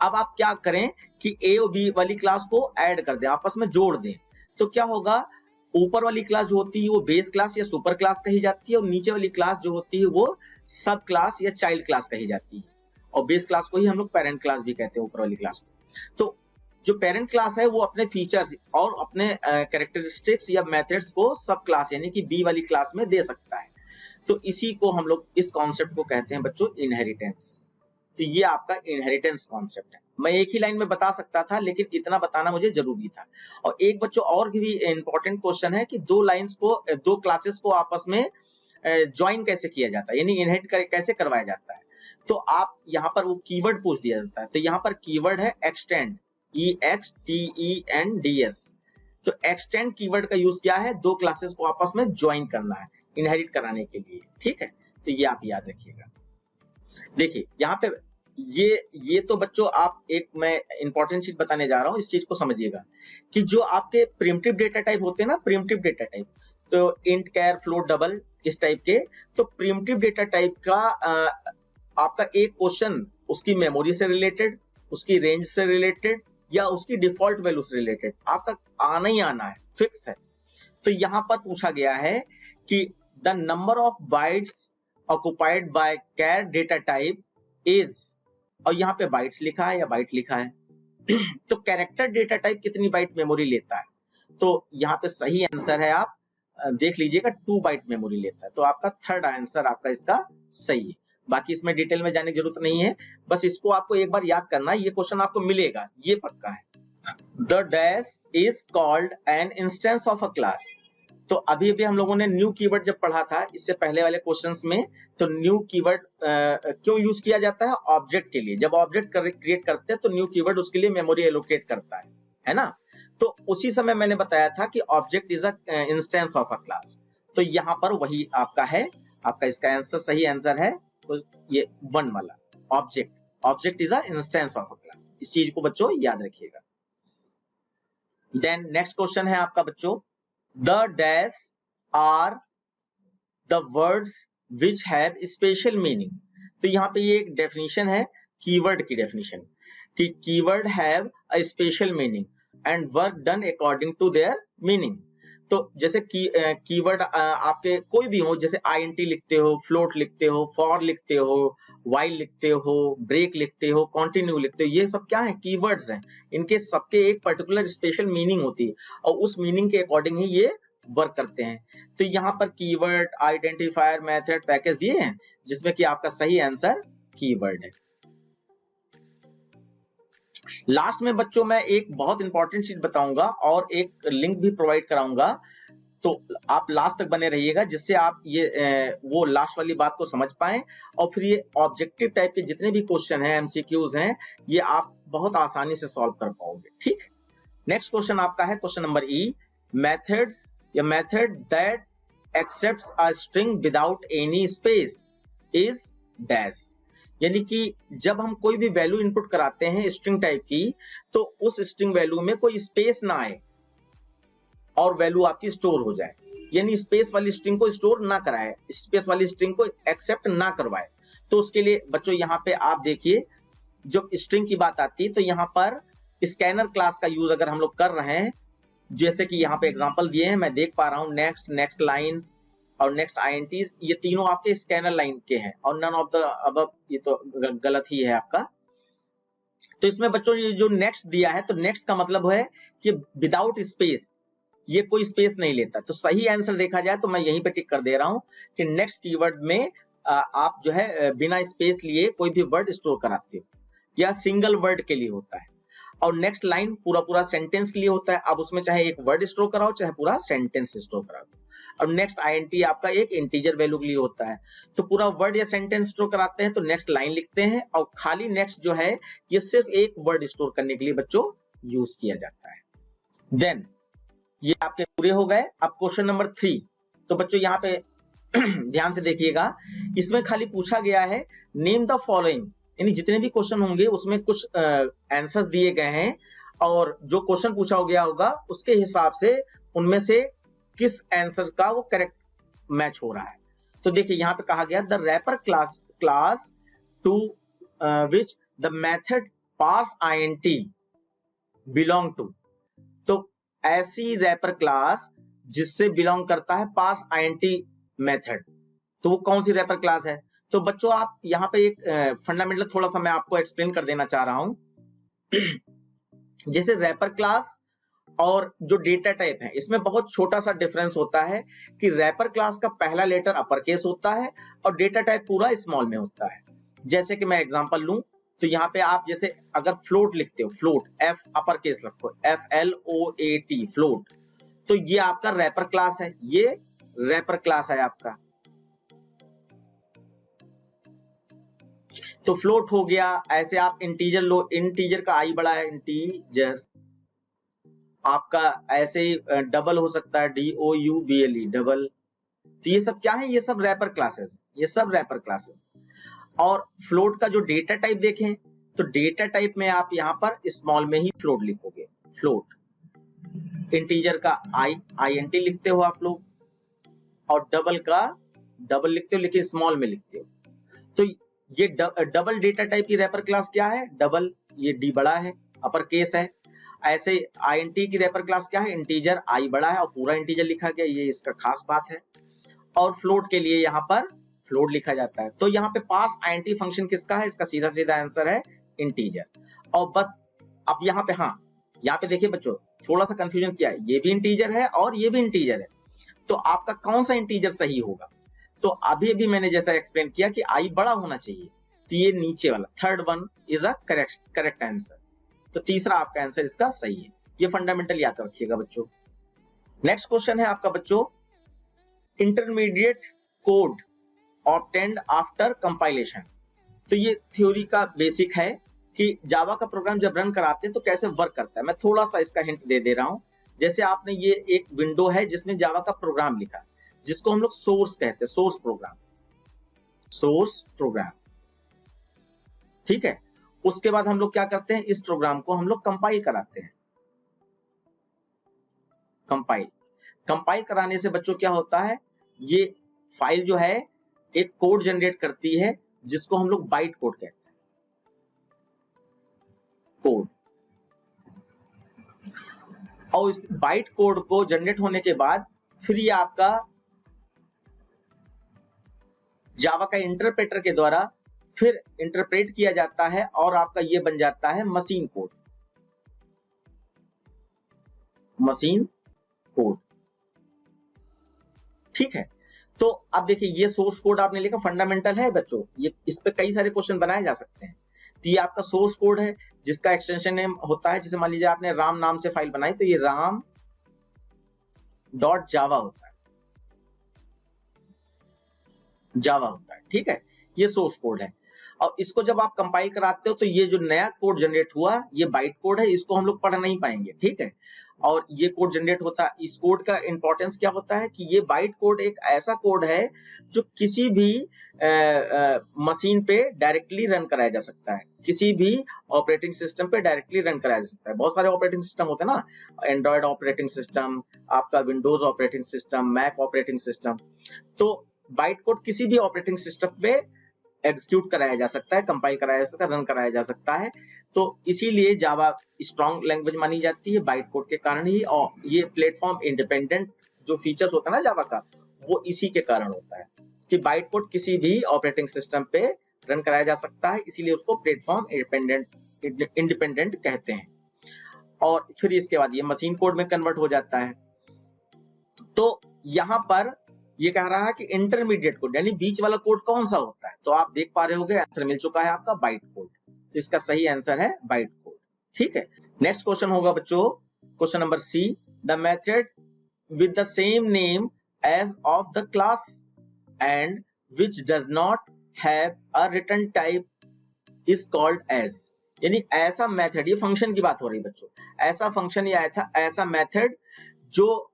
अब आप क्या करें कि ए और बी वाली क्लास को ऐड कर दें, आपस में जोड़ दें। तो क्या होगा, ऊपर वाली क्लास जो होती है वो बेस क्लास या सुपर क्लास कही जाती है और नीचे वाली क्लास जो होती है वो सब क्लास या चाइल्ड क्लास कही जाती है। और बेस क्लास को ही हम लोग पेरेंट क्लास भी कहते हैं, ऊपर वाली क्लास को। तो जो पेरेंट क्लास है वो अपने फीचर्स और अपने कैरेक्टरिस्टिक्स या मेथड्स को सब क्लास यानी कि बी वाली क्लास में दे सकता है। तो इसी को हम लोग इस कॉन्सेप्ट को कहते हैं बच्चों इनहेरिटेंस। तो ये आपका इनहेरिटेंस कॉन्सेप्ट है। मैं एक ही लाइन में बता सकता था, लेकिन इतना बताना मुझे जरूरी था। और एक बच्चों और भी इंपॉर्टेंट क्वेश्चन है कि दो क्लासेस को आपस में ज्वाइन कैसे किया जाता है, यानी इनहेरिट कैसे करवाया जाता है। तो आप यहाँ पर वो कीवर्ड पूछ दिया जाता है, तो यहाँ पर कीवर्ड है एक्सटेंड, EXTENDS। तो एक्सटेंड कीवर्ड का यूज क्या है, दो क्लासेस को आपस में ज्वाइन करना है इनहेरिट कराने के लिए, ठीक है। तो ये आप याद रखिएगा। देखिए यहाँ पे ये तो बच्चों आप एक मैं इंपॉर्टेंट चीज बताने जा रहा हूँ, इस चीज को समझिएगा कि जो आपके प्रिमिटिव डेटा टाइप होते हैं ना, प्रिमिटिव डेटा टाइप, तो इंट, कैर, फ्लोट, डबल, इस टाइप के, तो प्रिमिटिव डेटा टाइप का आपका एक क्वेश्चन उसकी मेमोरी से रिलेटेड, उसकी रेंज से रिलेटेड या उसकी डिफॉल्ट वैल्यू से रिलेटेड आपका आना ही आना है, फिक्स है। तो यहाँ पर पूछा गया है कि the number of bytes occupied by char data type is, और यहाँ पे बाइट्स लिखा है या बाइट लिखा है तो कैरेक्टर डेटा टाइप कितनी बाइट मेमोरी लेता है, तो यहाँ पे सही आंसर है, आप देख लीजिएगा 2 बाइट मेमोरी लेता है। तो आपका थर्ड आंसर आपका इसका सही है। बाकी इसमें डिटेल में जाने की जरूरत नहीं है, बस इसको आपको एक बार याद करना है, ये क्वेश्चन आपको मिलेगा, ये पक्का है। The dash is called an instance of a class. तो अभी अभी हम लोगों ने न्यू कीवर्ड जब पढ़ा था इससे पहले वाले क्वेश्चंस में, तो न्यू कीवर्ड क्यों यूज किया जाता है, ऑब्जेक्ट के लिए। जब ऑब्जेक्ट क्रिएट करते हैं तो न्यू कीवर्ड उसके लिए मेमोरी एलोकेट करता है ना। तो उसी समय मैंने बताया था कि object is a instance of a class, तो यहाँ पर वही आपका है, आपका इसका आंसर सही आंसर है, तो ये 1 वाला object is a instance of a class, इस चीज को बच्चों याद रखिएगा। देन नेक्स्ट क्वेश्चन है आपका बच्चों, the dash are the words which have special meaning. तो यहाँ पे ये एक डेफिनेशन है, कीवर्ड की डेफिनेशन, कि keyword have a special meaning and work done according to their meaning. तो जैसे कीवर्ड आपके कोई भी हो, जैसे INT लिखते हो, फ्लोट लिखते हो, फॉर लिखते हो, वाइल लिखते हो, ब्रेक लिखते हो, कंटिन्यू लिखते हो, ये सब क्या है, कीवर्ड्स हैं। इनके सबके एक पर्टिकुलर स्पेशल मीनिंग होती है और उस मीनिंग के अकॉर्डिंग ही ये वर्क करते हैं। तो यहाँ पर कीवर्ड, आइडेंटिफायर, मेथड, पैकेज दिए हैं, जिसमें कि आपका सही आंसर कीवर्ड है। लास्ट में बच्चों मैं एक बहुत इंपॉर्टेंट चीज बताऊंगा और एक लिंक भी प्रोवाइड कराऊंगा, तो आप लास्ट तक बने रहिएगा, जिससे आप ये वो लास्ट वाली बात को समझ पाएं और फिर ये ऑब्जेक्टिव टाइप के जितने भी क्वेश्चन हैं, MCQs हैं, ये आप बहुत आसानी से सॉल्व कर पाओगे, ठीक। नेक्स्ट क्वेश्चन आपका है क्वेश्चन नंबर E, मेथड्स या method that accepts a string without any space is dash. यानी कि जब हम कोई भी वैल्यू इनपुट कराते हैं स्ट्रिंग टाइप की, तो उस स्ट्रिंग वैल्यू में कोई स्पेस ना आए और वैल्यू आपकी स्टोर हो जाए, यानी स्पेस वाली स्ट्रिंग को स्टोर ना कराए, स्पेस वाली स्ट्रिंग को एक्सेप्ट ना करवाए। तो उसके लिए बच्चों यहाँ पे आप देखिए, जब स्ट्रिंग की बात आती है तो यहाँ पर स्कैनर क्लास का यूज अगर हम लोग कर रहे हैं, जैसे कि यहाँ पे एग्जांपल दिए हैं, मैं देख पा रहा हूँ, नेक्स्ट, नेक्स्ट लाइन और नेक्स्ट INT, ये तीनों आपके स्कैनर लाइन के हैं और नन ऑफ द अबव, ये तो गलत ही है आपका। तो इसमें बच्चों ये जो नेक्स्ट दिया है, तो नेक्स्ट का मतलब है कि विदाउट स्पेस, ये कोई स्पेस नहीं लेता। तो सही आंसर देखा जाए तो मैं यहीं पे टिक कर दे रहा हूं कि नेक्स्ट कीवर्ड में आप जो है बिना स्पेस लिए कोई भी वर्ड स्टोर कराते हो, या सिंगल वर्ड के लिए होता है। और नेक्स्ट लाइन पूरा सेंटेंस के लिए होता है, अब उसमें चाहे एक वर्ड स्टोर कराओ चाहे पूरा सेंटेंस स्टोर कराओ। और नेक्स्ट INT आपका एक इंटीजर वैल्यू के लिए होता है, तो पूरा वर्ड या सेंटेंस स्टोर कराते हैं तो नेक्स्ट लाइन लिखते हैं, और खाली नेक्स्ट जो है ये सिर्फ एक वर्ड स्टोर करने के लिए बच्चों यूज किया जाता है। देन ये आपके पूरे हो गए। अब क्वेश्चन नंबर 3, तो बच्चों यहाँ पे ध्यान से देखिएगा, इसमें खाली पूछा गया है नेम द फॉलोइंग, यानी जितने भी क्वेश्चन होंगे उसमें कुछ आंसर्स दिए गए हैं और जो क्वेश्चन पूछा गया होगा उसके हिसाब से उनमें से किस आंसर का वो करेक्ट मैच हो रहा है। तो देखिए यहाँ पे कहा गया the wrapper class to which the method parse INT belong to. तो ऐसी रैपर क्लास जिससे बिलोंग करता है पार्स INT मेथड, तो वो कौन सी रैपर क्लास है। तो बच्चों आप यहाँ पे एक फंडामेंटल थोड़ा सा मैं आपको एक्सप्लेन कर देना चाह रहा हूं। जैसे रैपर क्लास और जो डेटा टाइप है, इसमें बहुत छोटा सा डिफरेंस होता है कि रैपर क्लास का पहला लेटर अपर केस होता है और डेटा टाइप पूरा स्मॉल में होता है। जैसे कि मैं एग्जांपल लूं तो यहाँ पे आप जैसे अगर फ्लोट लिखते हो, फ्लोट एफ अपर केस रखो, FLOAT फ्लोट, तो ये आपका रैपर क्लास है, ये रैपर क्लास है आपका। तो फ्लोट हो गया। ऐसे आप इंटीजर लो, इंटीजर का आई बड़ा है, इंटीजर आपका ऐसे ही डबल हो सकता है, DOUBLE डबल। तो ये सब क्या है, ये सब रैपर क्लासेस, ये सब रैपर क्लासेस। और फ्लोट का जो डेटा टाइप देखें तो डेटा टाइप में आप यहाँ पर स्मॉल में ही फ्लोट लिखोगे, फ्लोट। इंटीजर का INT लिखते हो आप लोग, और डबल का डबल लिखते हो लेकिन स्मॉल में लिखते हो। तो ये डबल डेटा टाइप की रैपर क्लास क्या है, डबल, ये D बड़ा है, अपर केस है। ऐसे INT की रैपर क्लास क्या है, इंटीजर I बड़ा है और पूरा इंटीजर लिखा गया, ये इसका खास बात है। और फ्लोट के लिए यहाँ पर फ्लोट लिखा जाता है। तो यहाँ पे पास INT फंक्शन किसका है, इसका सीधा सीधा आंसर है इंटीजर। और बस अब यहाँ पे, हाँ यहाँ पे देखिए बच्चों थोड़ा सा कंफ्यूजन किया है, ये भी इंटीजर है और ये भी इंटीजर है, तो आपका कौन सा इंटीजर सही होगा। तो अभी अभी मैंने जैसा एक्सप्लेन किया कि I बड़ा होना चाहिए, तो ये नीचे वाला third one is a correct answer. तो तीसरा आपका आंसर इसका सही है। ये फंडामेंटल याद रखिएगा बच्चों। नेक्स्ट क्वेश्चन है आपका बच्चों, intermediate code obtained after compilation. तो ये थ्योरी का बेसिक है कि जावा का प्रोग्राम जब रन कराते हैं तो कैसे वर्क करता है। मैं थोड़ा सा इसका हिंट दे रहा हूं। जैसे आपने ये एक विंडो है जिसमें जावा का प्रोग्राम लिखा, जिसको हम लोग सोर्स कहते हैं, सोर्स प्रोग्राम, ठीक है। उसके बाद हम लोग क्या करते हैं, इस प्रोग्राम को हम लोग कंपाइल कराते हैं। कंपाइल कराने से बच्चों क्या होता है, ये फाइल जो है एक कोड जनरेट करती है जिसको हम लोग बाइट कोड कहते हैं, कोड। और इस बाइट कोड को जनरेट होने के बाद फिर ये आपका जावा का इंटरप्रेटर के द्वारा फिर इंटरप्रेट किया जाता है और आपका ये बन जाता है मशीन कोड, ठीक है। तो अब देखिए ये सोर्स कोड आपने लिखा, फंडामेंटल है बच्चों, ये इस पे कई सारे क्वेश्चन बनाए जा सकते हैं। तो ये आपका सोर्स कोड है जिसका एक्सटेंशन नेम होता है, जैसे मान लीजिए आपने राम नाम से फाइल बनाई तो ये ram.java होता है, ठीक है। ये सोर्स कोड है। और इसको जब आप कंपाइल कराते हो तो ये जो नया कोड जनरेट हुआ ये बाइट कोड है, इसको हम लोग पढ़ नहीं पाएंगे, ठीक है। और ये कोड जनरेट होता है, इस कोड का इंपॉर्टेंस क्या होता है कि ये बाइट कोड एक ऐसा कोड है जो किसी भी मशीन पे डायरेक्टली रन कराया जा सकता है, किसी भी ऑपरेटिंग सिस्टम पे डायरेक्टली रन कराया जा सकता है। बहुत सारे ऑपरेटिंग सिस्टम होते हैं ना, एंड्रॉयड ऑपरेटिंग सिस्टम, आपका Windows operating system, Mac operating system. तो बाइट कोड किसी भी ऑपरेटिंग सिस्टम पे एग्जीक्यूट कराया जा सकता है, कंपाइल कराया जा सकता है, रन कराया जा सकता है। तो इसीलिए जावा स्ट्रॉन्ग लैंग्वेज मानी जाती है बाइट कोड के कारण ही। और ये प्लेटफॉर्म इंडिपेंडेंट जो फीचर्स होता है ना जावा का, वो इसी के कारण होता है कि बाइट कोड किसी भी ऑपरेटिंग सिस्टम पे रन कराया जा सकता है, इसीलिए उसको प्लेटफॉर्म इंडिपेंडेंट कहते हैं। और फिर इसके बाद ये मशीन कोड में कन्वर्ट हो जाता है। तो यहाँ पर ये कह रहा है कि इंटरमीडिएट कोड यानी बीच वाला कोड कौन सा होता है, तो आप देख पा रहे होंगे आंसर मिल चुका है आपका बाइट कोड। तो इसका सही आंसर है बाइट कोड, ठीक है। नेक्स्ट क्वेश्चन होगा बच्चों, question number C, the method with the same name as of the class and which does not have a return type is called as. यानी ऐसा मेथड, ये फंक्शन की बात हो रही बच्चों, ऐसा फंक्शन या ऐसा मेथड जो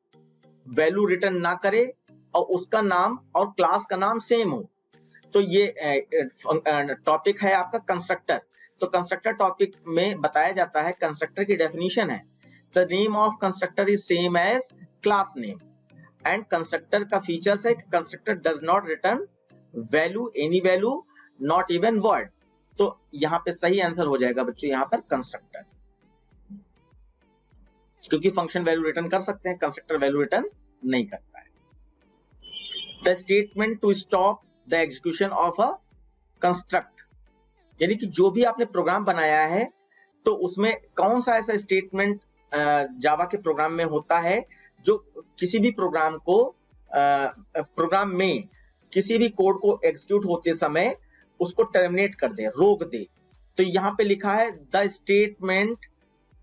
वैल्यू रिटर्न ना करे और उसका नाम और क्लास का नाम सेम हो। तो ये टॉपिक है आपका कंस्ट्रक्टर। तो कंस्ट्रक्टर टॉपिक में बताया जाता है, कंस्ट्रक्टर की डेफिनेशन है the name of constructor is same as class name and constructor का फीचर्स है constructor does not return value, any value, not even word. तो यहाँ पे सही आंसर हो जाएगा बच्चों यहाँ पर कंस्ट्रक्टर, क्योंकि फंक्शन वैल्यू रिटर्न कर सकते हैं, कंस्ट्रक्टर वैल्यू रिटर्न नहीं करता है। The statement to stop the execution of a construct, यानी कि जो भी आपने प्रोग्राम बनाया है तो उसमें कौन सा ऐसा स्टेटमेंट जावा के प्रोग्राम में होता है जो किसी भी प्रोग्राम में किसी भी कोड को एग्जीक्यूट होते समय उसको टर्मिनेट कर दे, रोक दे। तो यहाँ पे लिखा है the statement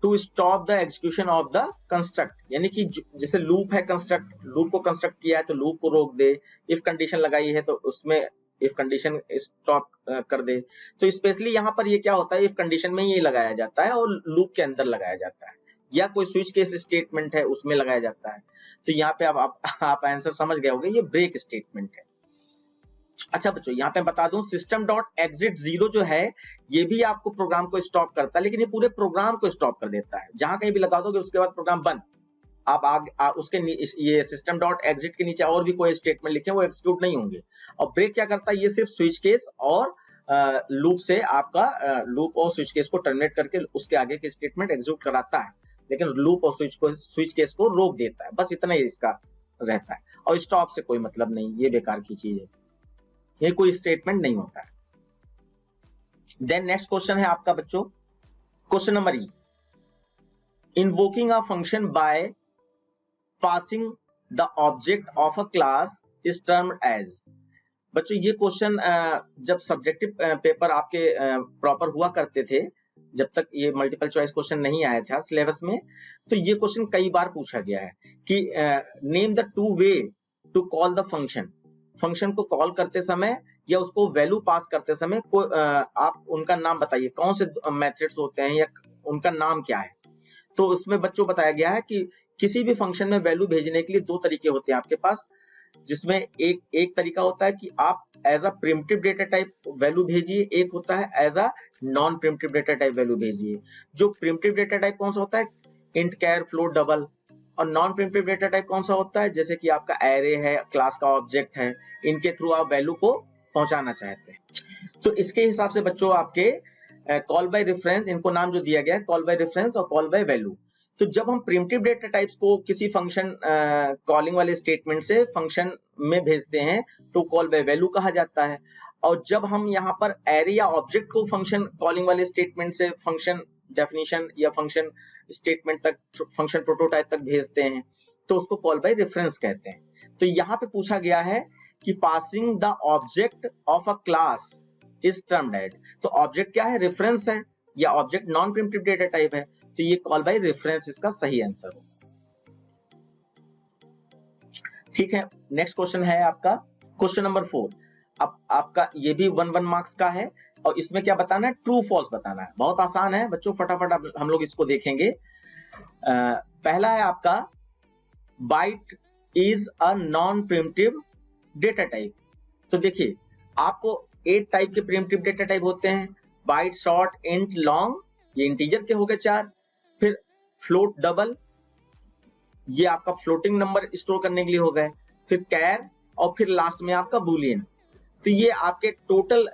to stop the execution of the construct, यानी कि जैसे लूप है, कंस्ट्रक्ट, लूप को कंस्ट्रक्ट किया है तो लूप को रोक दे, इफ कंडीशन लगाई है तो उसमें इफ कंडीशन स्टॉप कर दे। तो स्पेशली यहाँ पर ये क्या होता है, इफ कंडीशन में ये लगाया जाता है और लूप के अंदर लगाया जाता है, या कोई स्विच केस स्टेटमेंट है उसमें लगाया जाता है। तो यहाँ पे अब आप आंसर समझ गए होंगे, ये ब्रेक स्टेटमेंट है। अच्छा बच्चों, यहाँ पे बता दूं सिस्टम डॉट एग्जिट 0 जो है ये भी आपको प्रोग्राम को स्टॉप करता है, लेकिन ये पूरे प्रोग्राम को स्टॉप कर देता है। जहां कहीं भी लगा दोगे उसके बाद प्रोग्राम बंद। आप आगे उसके ये सिस्टम डॉट एग्जिट के नीचे और भी कोई स्टेटमेंट लिखे वो एग्जीक्यूट नहीं होंगे। और ब्रेक क्या करता है, ये सिर्फ स्विच केस और लूप से आपका लूप और स्विच केस को टर्मिनेट करके उसके आगे के स्टेटमेंट एग्जीक्यूट कराता है, लेकिन लूप और स्विच केस को रोक देता है। बस इतना ही इसका रहता है, और स्टॉप से कोई मतलब नहीं, ये बेकार की चीज है, ये कोई स्टेटमेंट नहीं होता है। देन नेक्स्ट क्वेश्चन है आपका बच्चों, question number E, invoking a function by passing the object of a class is termed as. बच्चों ये क्वेश्चन जब सब्जेक्टिव पेपर आपके प्रॉपर हुआ करते थे, जब तक ये मल्टीपल चॉइस क्वेश्चन नहीं आया था सिलेबस में, तो ये क्वेश्चन कई बार पूछा गया है कि name the two way to call the function. Function को कॉल करते समय या उसको वैल्यू पास करते समय आप उनका नाम बताइए, कौन से मेथड्स होते हैं या उनका नाम क्या है। तो उसमें बच्चों बताया गया है कि किसी भी फंक्शन में वैल्यू भेजने के लिए दो तरीके होते हैं आपके पास, जिसमें एक तरीका होता है कि आप as a primitive data type value भेजिए, एक होता है as a non primitive data type value भेजिए। जो प्रिमिटिव डेटा टाइप कौन सा होता है, इंट, कैर, फ्लोट, डबल। और नॉन प्रिमिटिव डेटा टाइप कौन सा होता है, जैसे कि आपका एरे है, क्लास का ऑब्जेक्ट है, इनके थ्रू आप वैल्यू को पहुंचाना चाहते हैं। तो इसके हिसाब से बच्चों आपके कॉल बाय रेफरेंस, इनको नाम जो दिया गया है कॉल बाय रेफरेंस और कॉल बाय वैल्यू। तो जब हम प्रिमिटिव डेटा टाइप्स को किसी फंक्शन कॉलिंग वाले स्टेटमेंट से फंक्शन में भेजते हैं तो कॉल बाय वैल्यू कहा जाता है। और जब हम यहाँ पर एरे या ऑब्जेक्ट को फंक्शन कॉलिंग वाले स्टेटमेंट से फंक्शन डेफिनेशन या फंक्शन स्टेटमेंट तक, फंक्शन प्रोटोटाइप तक भेजते हैं, तो उसको कॉल बाय रेफरेंस कहते हैं। तो यहाँ पे पूछा गया है कि passing the object of a class is termed as. तो ऑब्जेक्ट क्या है, रेफरेंस है, या object non primitive data type है, तो ये कॉल बाय रेफरेंस इसका सही आंसर होगा। ठीक है, नेक्स्ट क्वेश्चन है आपका क्वेश्चन नंबर 4। अब आपका ये भी 1 मार्क्स का है, और इसमें क्या बताना है, ट्रू फॉल्स बताना है। बहुत आसान है बच्चों, फटाफट हम लोग इसको देखेंगे। पहला है आपका byte is a non primitive data type. तो देखिए आपको 8 टाइप के प्रिमिटिव डेटा टाइप होते हैं, बाइट, शॉर्ट, इंट, लॉन्ग, ये इंटीजर के हो गए 4। फिर फ्लोट, डबल, ये आपका फ्लोटिंग नंबर स्टोर करने के लिए हो गए। फिर कैर, और फिर लास्ट में आपका बूलियन। तो ये आपके टोटल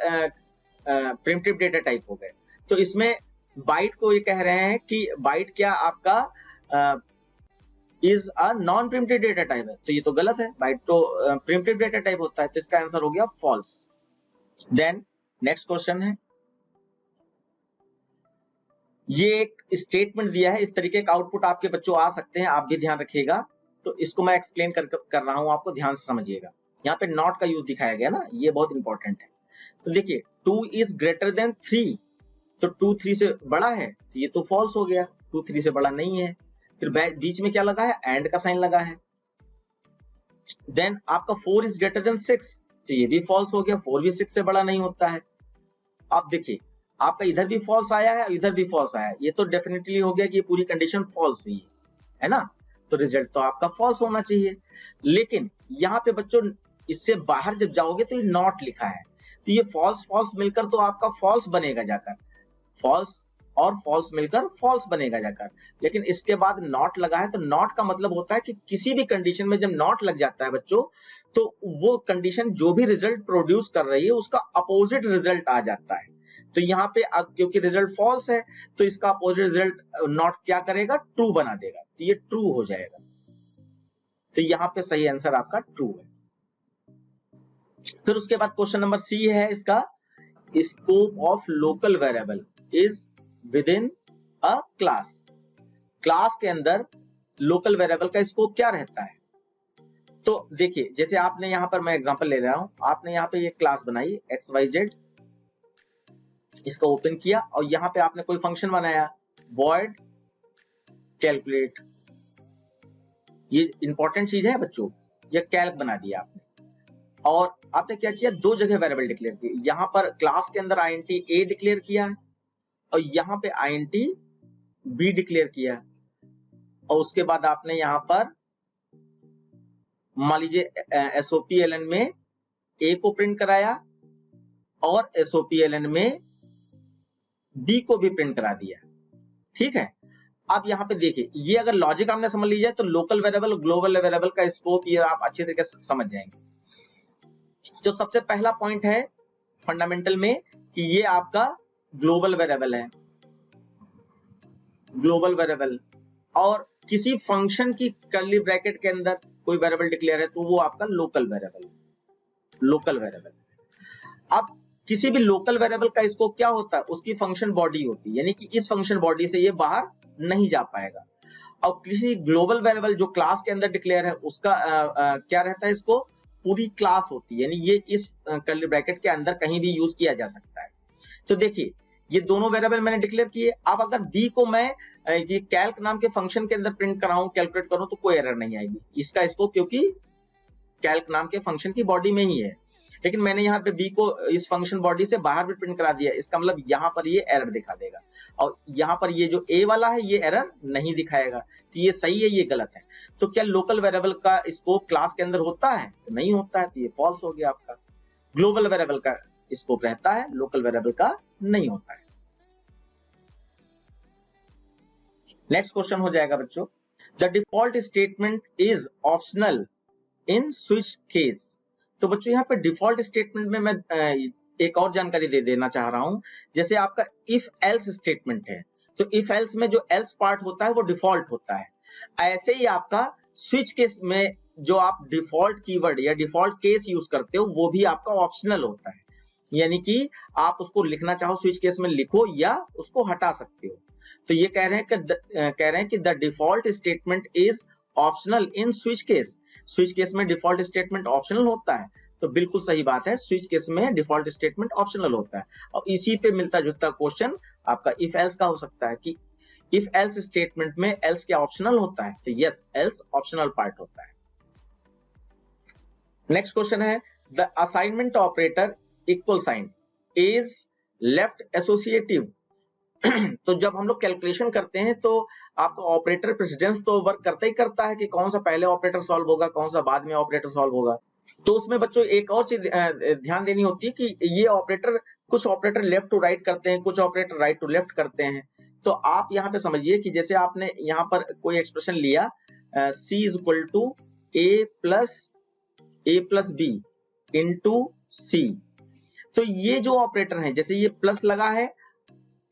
प्रिमिटिव डेटा टाइप हो गए। तो इसमें बाइट को ये कह रहे हैं कि बाइट क्या आपका is a non primitive data type है, तो ये तो गलत है, बाइट तो प्रिमिटिव डेटा टाइप होता है, तो इसका आंसर हो गया फॉल्स। देन नेक्स्ट क्वेश्चन है, ये एक स्टेटमेंट दिया है, इस तरीके का आउटपुट आपके बच्चों आ सकते हैं, आप भी ध्यान रखिएगा। तो इसको मैं एक्सप्लेन कर रहा हूं, आपको ध्यान से समझिएगा। यहाँ पे नॉट का यूज दिखाया गया ना, ये बहुत इंपॉर्टेंट है। तो देखिए 2 इज ग्रेटर देन 3, तो 2 3 से बड़ा है, तो ये तो फॉल्स हो गया, 2 3 से बड़ा नहीं है। फिर बीच में क्या लगा है, एंड का साइन लगा है। देन आपका 4 इज ग्रेटर देन 6, तो ये भी फॉल्स हो गया, 4 भी 6 से बड़ा नहीं होता है। अब देखिए आपका इधर भी फॉल्स आया है, इधर भी फॉल्स आया है, ये तो डेफिनेटली हो गया कि ये पूरी कंडीशन फॉल्स हुई है ना, तो रिजल्ट तो आपका फॉल्स होना चाहिए। लेकिन यहाँ पे बच्चों इससे बाहर जब जाओगे तो ये नॉट लिखा है, तो ये फॉल्स फॉल्स मिलकर तो आपका फॉल्स बनेगा जाकर, फॉल्स और फॉल्स मिलकर फॉल्स बनेगा जाकर। लेकिन इसके बाद नॉट लगा है, तो नॉट का मतलब होता है कि किसी भी कंडीशन में जब नॉट लग जाता है बच्चों, तो वो कंडीशन जो भी रिजल्ट प्रोड्यूस कर रही है उसका अपोजिट रिजल्ट आ जाता है। तो यहाँ पे क्योंकि रिजल्ट फॉल्स है, तो इसका अपोजिट रिजल्ट नॉट क्या करेगा, ट्रू बना देगा, तो ये ट्रू हो जाएगा। तो यहाँ पे सही आंसर आपका ट्रू है। फिर उसके बाद क्वेश्चन नंबर सी है इसका, scope of local variable is with in a class. Class के अंदर लोकल वेरिएबल का स्कोप क्या रहता है। तो देखिए जैसे आपने यहाँ पर, मैं एग्जांपल ले रहा हूं, आपने यहाँ पे ये क्लास बनाई XYZ, इसको ओपन किया और यहाँ पे आपने कोई फंक्शन बनाया void कैलकुलेट, ये इंपॉर्टेंट चीज है बच्चों, ये कैल्क बना दिया आपने। और आपने क्या किया, दो जगह वेरिएबल डिक्लेयर किए, यहाँ पर क्लास के अंदर int a डिक्लेयर किया है और यहाँ पे int b डिक्लेयर किया है। और उसके बाद आपने यहाँ पर मान लीजिए SOPLN में a को प्रिंट कराया और SOPLN में b को भी प्रिंट करा दिया, ठीक है। अब यहाँ पे देखिए, ये अगर लॉजिक आपने समझ लीजिए तो लोकल वेरिएबल ग्लोबल वेरिएबल का स्कोप ये आप अच्छे तरीके से समझ जाएंगे। तो सबसे पहला पॉइंट है फंडामेंटल में कि ये आपका ग्लोबल वेरिएबल है, ग्लोबल वेरिएबल, और किसी फंक्शन की कर्ली ब्रैकेट के अंदर कोई वेरिएबल डिक्लेयर है तो वो आपका लोकल वेरिएबल, लोकल वेरिएबल। अब किसी भी लोकल वेरिएबल का स्कोप क्या होता है, उसकी फंक्शन बॉडी होती है, यानी कि इस फंक्शन बॉडी से ये बाहर नहीं जा पाएगा। और किसी ग्लोबल वेरिएबल जो क्लास के अंदर डिक्लेयर है उसका क्या रहता है, इसको पूरी क्लास होती है, यानी ये इस कर्ली ब्रैकेट के अंदर कहीं भी यूज किया जा सकता है। तो देखिए ये दोनों वेरिएबल मैंने डिक्लेयर किए। अब अगर b को मैं ये कैल्क नाम के फंक्शन के अंदर प्रिंट कराऊं, कैलकुलेट करूं, तो कोई एरर नहीं आएगी इसका स्कोप, क्योंकि कैल्क नाम के फंक्शन की बॉडी में ही है। लेकिन मैंने यहाँ पे b को इस फंक्शन बॉडी से बाहर भी प्रिंट करा दिया, इसका मतलब यहाँ पर ये एरर दिखा देगा, और यहाँ पर ये जो a वाला है ये एरर नहीं दिखाएगा। तो ये सही है, ये गलत है। तो क्या लोकल वेरिएबल का स्कोप क्लास के अंदर होता है? तो नहीं होता है, तो ये फॉल्स हो गया आपका। ग्लोबल वेरिएबल का स्कोप रहता है, लोकल वेरिएबल का नहीं होता है। नेक्स्ट क्वेश्चन हो जाएगा बच्चों, the default statement is optional in switch case. तो बच्चों यहाँ पे डिफॉल्ट स्टेटमेंट में मैं एक और जानकारी दे देना चाह रहा हूं। जैसे आपका इफ एल्स स्टेटमेंट है, तो इफ एल्स में जो एल्स पार्ट होता है वो डिफॉल्ट होता है। ऐसे ही आपका स्विच केस में जो आप डिफॉल्ट कीवर्ड या डिफॉल्ट केस यूज करते हो वो भी आपका ऑप्शनल होता है, यानी कि आप उसको लिखना चाहो स्विच केस में लिखो या उसको हटा सकते हो। तो ये कह रहे हैं कि the default statement is optional in switch case. Switch case में डिफॉल्ट स्टेटमेंट ऑप्शनल होता है, तो बिल्कुल सही बात है, स्विच केस में डिफॉल्ट स्टेटमेंट ऑप्शनल होता है। और इसी पे मिलता जुलता क्वेश्चन आपका इफ एल्स का हो सकता है कि इफ एल्स स्टेटमेंट में एल्स क्या ऑप्शनल होता है? तो यस, एल्स ऑप्शनल पार्ट होता है। नेक्स्ट क्वेश्चन है, the assignment operator equal sign is left associative. तो जब हम लोग कैलकुलेशन करते हैं तो आपका ऑपरेटर प्रेसिडेंस तो वर्क करता ही करता है कि कौन सा पहले ऑपरेटर सॉल्व होगा, कौन सा बाद में ऑपरेटर सॉल्व होगा। तो उसमें बच्चों एक और चीज ध्यान देनी होती है कि ये ऑपरेटर, कुछ ऑपरेटर लेफ्ट टू राइट करते हैं, कुछ ऑपरेटर राइट टू लेफ्ट करते हैं। तो आप यहाँ पे समझिए कि जैसे आपने यहाँ पर कोई एक्सप्रेशन लिया c is equal to a plus b into c, तो ये जो ऑपरेटर है, जैसे ये प्लस लगा है,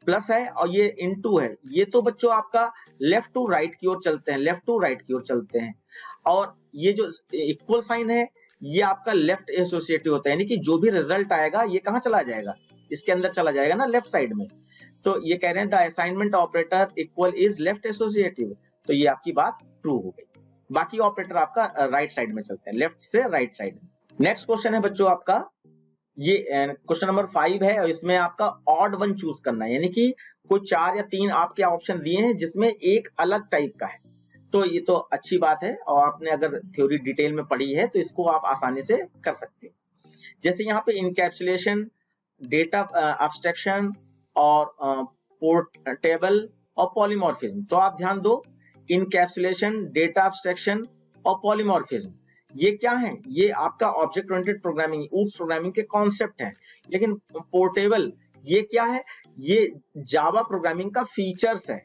प्लस है और ये इनटू है, ये तो बच्चों आपका लेफ्ट टू राइट की ओर चलते हैं, लेफ्ट टू राइट की ओर चलते हैं। और ये जो इक्वल साइन है ये आपका लेफ्ट एसोसिएटिव होता है, यानी कि जो भी रिजल्ट आएगा ये कहाँ चला जाएगा, इसके अंदर चला जाएगा ना, लेफ्ट साइड में। तो ये कह रहे हैं the assignment operator equal is left associative, तो ये आपकी बात ट्रू हो गई। बाकी ऑपरेटर आपका राइट साइड में चलते हैं, लेफ्ट से राइट साइड में। नेक्स्ट क्वेश्चन है बच्चों आपका, ये क्वेश्चन नंबर 5 है और इसमें आपका ऑड वन चूज करना है, यानी कि कोई 4 या 3 आपके ऑप्शन दिए हैं जिसमें एक अलग टाइप का है। तो ये तो अच्छी बात है, और आपने अगर थ्योरी डिटेल में पढ़ी है तो इसको आप आसानी से कर सकते हो। जैसे यहाँ पे इनकैप्सुलेशन, डेटा एब्स्ट्रैक्शन और पोर्टेबल और पॉलीमॉर्फिज्म। तो आप ध्यान दो, इनकैप्सुलेशन, डेटा एब्स्ट्रैक्शन और पॉलीमॉर्फिज्म ये क्या है? ये आपका object oriented programming, oops programming के कॉन्सेप्ट है। लेकिन पोर्टेबल ये क्या है? ये जावा प्रोग्रामिंग का फीचर्स है,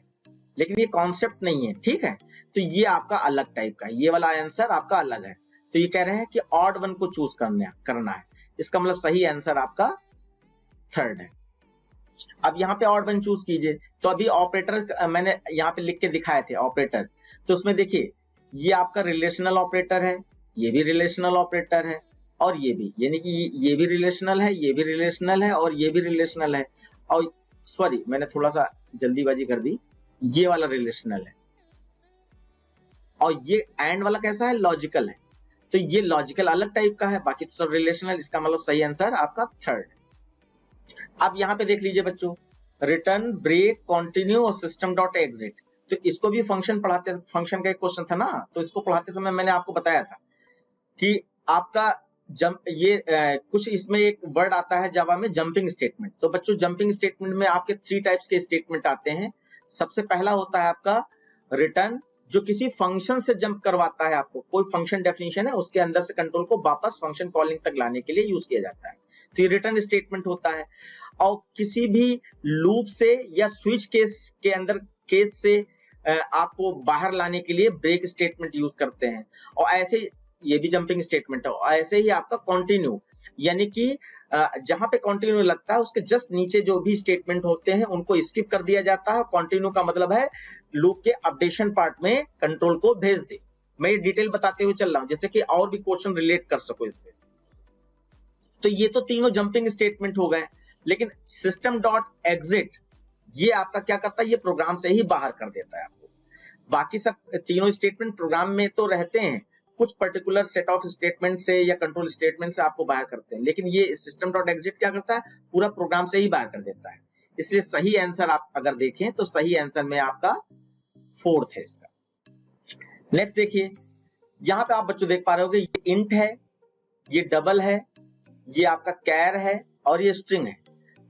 लेकिन ये कॉन्सेप्ट नहीं है, ठीक है। तो ये आपका अलग टाइप का है, ये वाला आंसर आपका अलग है। तो ये कह रहे हैं कि ऑड वन को चूज करना है, इसका मतलब सही आंसर आपका 3rd है। अब यहाँ पे ऑड वन चूज कीजिए। तो अभी ऑपरेटर मैंने यहाँ पे लिख के दिखाए थे ऑपरेटर, तो उसमें देखिए ये आपका रिलेशनल ऑपरेटर है, ये भी रिलेशनल ऑपरेटर है, और ये भी, यानी कि ये भी रिलेशनल है, ये भी रिलेशनल है और ये भी रिलेशनल है। और सॉरी, मैंने थोड़ा सा जल्दीबाजी कर दी, ये वाला रिलेशनल है और ये एंड वाला कैसा है? लॉजिकल है। तो ये लॉजिकल अलग टाइप का है, बाकी तो सब रिलेशनल, इसका मतलब सही आंसर आपका 3rd। अब यहाँ पे देख लीजिए बच्चों, रिटर्न, ब्रेक, कंटिन्यू और सिस्टम डॉट एग्जिट। तो इसको भी फंक्शन पढ़ाते, फंक्शन का एक क्वेश्चन था ना, तो इसको पढ़ाते समय मैंने आपको बताया था कि आपका कुछ इसमें एक वर्ड आता है जावा में, जंपिंग स्टेटमेंट। तो बच्चों जंपिंग स्टेटमेंट में आपके 3 टाइप्स के स्टेटमेंट आते हैं। सबसे पहला होता है आपका रिटर्न, जो किसी फंक्शन से जंप करवाता है आपको, कोई फंक्शन डेफिनेशन है उसके अंदर से कंट्रोल को वापस फंक्शन कॉलिंग तक लाने के लिए यूज किया जाता है, तो ये रिटर्न स्टेटमेंट होता है। और किसी भी लूप से या स्विच केस के अंदर केस से आपको बाहर लाने के लिए ब्रेक स्टेटमेंट यूज करते हैं। और ऐसे ये भी जंपिंग स्टेटमेंट है। और ऐसे ही आपका कंटिन्यू, यानी कि जहां पे कंटिन्यू लगता है उसके जस्ट नीचे जो भी स्टेटमेंट होते हैं उनको स्किप कर दिया जाता है। कंटिन्यू का मतलब है लूप के अपडेशन पार्ट में कंट्रोल को भेज दे। मैं ये डिटेल बताते हुए चल रहा हूं जैसे कि और भी क्वेश्चन रिलेट कर सको इससे। तो ये तो तीनों जंपिंग स्टेटमेंट हो गए, लेकिन सिस्टम डॉट एग्जिट ये आपका क्या करता है, ये प्रोग्राम से ही बाहर कर देता है आपको। बाकी सब तीनों स्टेटमेंट प्रोग्राम में तो रहते हैं, कुछ पर्टिकुलर सेट ऑफ स्टेटमेंट से या कंट्रोल स्टेटमेंट से आपको बाहर करते हैं, लेकिन ये सिस्टम डॉट एग्जिट क्या करता है, पूरा प्रोग्राम से ही बाहर कर देता है। इसलिए सही आंसर आप अगर देखें तो सही आंसर में आपका 4th है इसका। नेक्स्ट देखिए, यहां पे आप बच्चों देख पा रहे होगे, ये इंट है, ये डबल है, ये आपका कैर है और ये स्ट्रिंग है।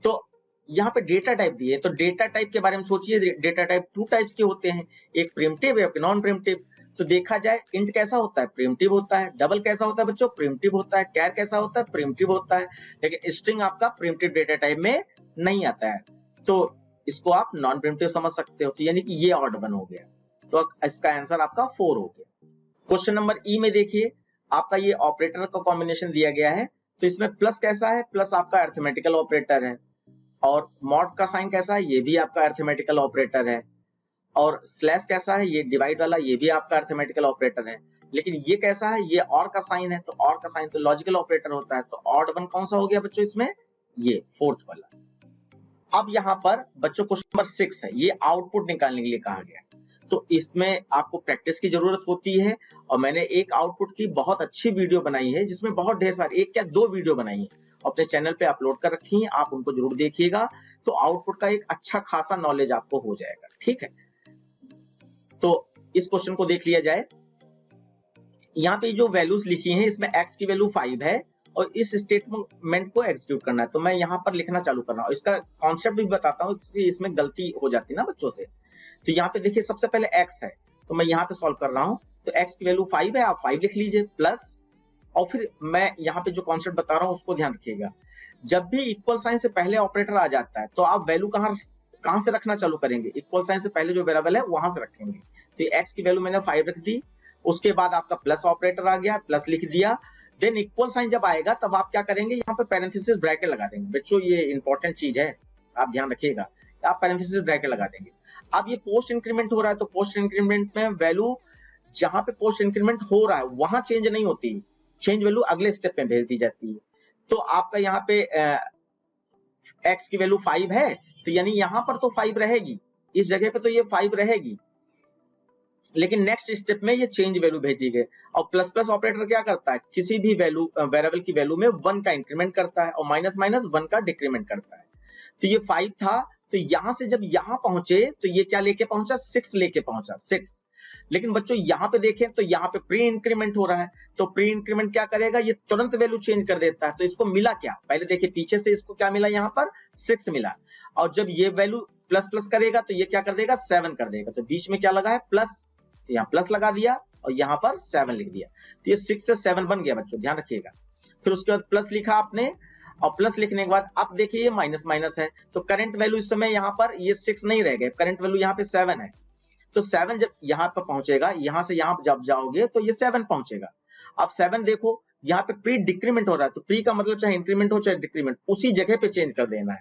तो यहाँ पे डेटा टाइप दिए, तो डेटा टाइप के बारे में सोचिए। डेटा टाइप 2 टाइप्स के होते हैं, एक प्रिमिटिव है, एक नॉन प्रिमिटिव। तो देखा जाए इंट कैसा होता है, प्रिमिटिव होता है। डबल कैसा होता है बच्चों, प्रिमिटिव होता है। कैर कैसा होता है, प्रिमिटिव होता है। लेकिन स्ट्रिंग आपका प्रिमिटिव डेटा टाइप में नहीं आता है, तो इसको आप नॉन प्रिमिटिव समझ सकते हो। तो यानी कि ये ऑड 1 हो गया, तो इसका आंसर आपका 4 हो गया। क्वेश्चन नंबर ई में देखिए, आपका ये ऑपरेटर का कॉम्बिनेशन दिया गया है। तो इसमें प्लस कैसा है, प्लस आपका अरिथमेटिकल ऑपरेटर है। और मॉड का साइन कैसा है, ये भी आपका अरिथमेटिकल ऑपरेटर है। और स्लैश कैसा है, ये डिवाइड वाला, ये भी आपका अरिथमेटिकल ऑपरेटर है। लेकिन ये कैसा है, ये और का साइन है, तो और का साइन तो लॉजिकल ऑपरेटर होता है। तो ऑड 1 कौन सा हो गया बच्चों इसमें, ये 4th वाला। अब यहाँ पर बच्चों क्वेश्चन नंबर 6 है, ये आउटपुट निकालने के लिए कहा गया। तो इसमें आपको प्रैक्टिस की जरूरत होती है, और मैंने एक आउटपुट की बहुत अच्छी वीडियो बनाई है, जिसमें बहुत ढेर सारी, एक क्या 2 वीडियो बनाई है, अपने चैनल पे अपलोड कर रखी है, आप उनको जरूर देखिएगा। तो आउटपुट का एक अच्छा खासा नॉलेज आपको हो जाएगा, ठीक है। तो इस क्वेश्चन को देख लिया जाए। यहाँ पे जो वैल्यूज लिखी हैं, इसमें x की वैल्यू 5 है और इस स्टेटमेंट को एग्जीक्यूट करना है। तो मैं यहाँ पर लिखना चालू कर रहा हूँ, इसका कॉन्सेप्ट भी बताता हूँ, इसमें गलती हो जाती है ना बच्चों से। तो यहाँ पे देखिए, सबसे पहले x है, तो मैं यहाँ पे सॉल्व कर रहा हूँ। तो x की वैल्यू 5 है, आप 5 लिख लीजिए प्लस, और फिर मैं यहाँ पे जो कॉन्सेप्ट बता रहा हूँ उसको ध्यान रखिएगा। जब भी इक्वल साइन से पहले ऑपरेटर आ जाता है, तो आप वैल्यू कहां से रखना चालू करेंगे, इक्वल साइन से पहले जो वेरिएबल है वहां से रखेंगे। तो x की वैल्यू मैंने 5 रख दी, उसके बाद आपका प्लस ऑपरेटर आ गया, प्लस लिख दिया। देन इक्वल साइन जब आएगा तब आप क्या करेंगे, यहाँ पे पैरेंथेसिस ब्रैकेट लगा देंगे। बच्चों ये इंपॉर्टेंट चीज है, आप ध्यान रखिएगा, आप पैरेंथेसिस ब्रैकेट लगा देंगे। अब ये पोस्ट इंक्रीमेंट हो रहा है, तो पोस्ट इंक्रीमेंट में वैल्यू जहां पे पोस्ट इंक्रीमेंट हो रहा है वहां चेंज नहीं होती, चेंज वैल्यू अगले स्टेप में भेज दी जाती है। तो आपका यहाँ पे x की वैल्यू 5 है, तो यानी यहाँ पर तो 5 रहेगी, इस जगह पे तो ये 5 रहेगी, लेकिन नेक्स्ट स्टेप में ये चेंज वैल्यू भेजी गई। और प्लस प्लस ऑपरेटर क्या करता है, किसी भी वैल्यू वेरिएबल की वैल्यू में 1 का इंक्रीमेंट करता है और माइनस माइनस 1 का डिक्रीमेंट करता है। तो ये 5 था, तो यहां से जब यहां पहुंचे तो ये क्या लेके पहुंचा, 6 लेके पहुंचा, 6। लेकिन बच्चों यहाँ पे देखें तो यहाँ पे प्री इंक्रीमेंट हो रहा है, तो प्री इंक्रीमेंट क्या करेगा, ये तुरंत वैल्यू चेंज कर देता है। तो इसको मिला क्या, पहले देखिए पीछे से इसको क्या मिला, यहाँ पर 6 मिला, और जब ये वैल्यू प्लस प्लस करेगा तो ये क्या कर देगा, 7 कर देगा। तो बीच में क्या लगा है, प्लस, तो यहाँ प्लस लगा दिया और यहाँ पर 7 लिख दिया। तो ये 6 से 7 बन गया बच्चों, ध्यान रखिएगा। फिर उसके बाद प्लस लिखा आपने, और प्लस लिखने के बाद अब देखिए ये माइनस माइनस है, तो करंट वैल्यू इस समय यहाँ पर ये 6 नहीं रह गए, करंट वैल्यू यहाँ पे 7 है। तो 7 जब यहाँ पर पहुंचेगा, यहाँ से यहाँ जब जाओगे तो ये 7 पहुंचेगा। अब 7 देखो यहाँ पे प्री डिक्रीमेंट हो रहा है, तो प्री का मतलब चाहे इंक्रीमेंट हो चाहे डिक्रीमेंट, उसी जगह पे चेंज कर देना है।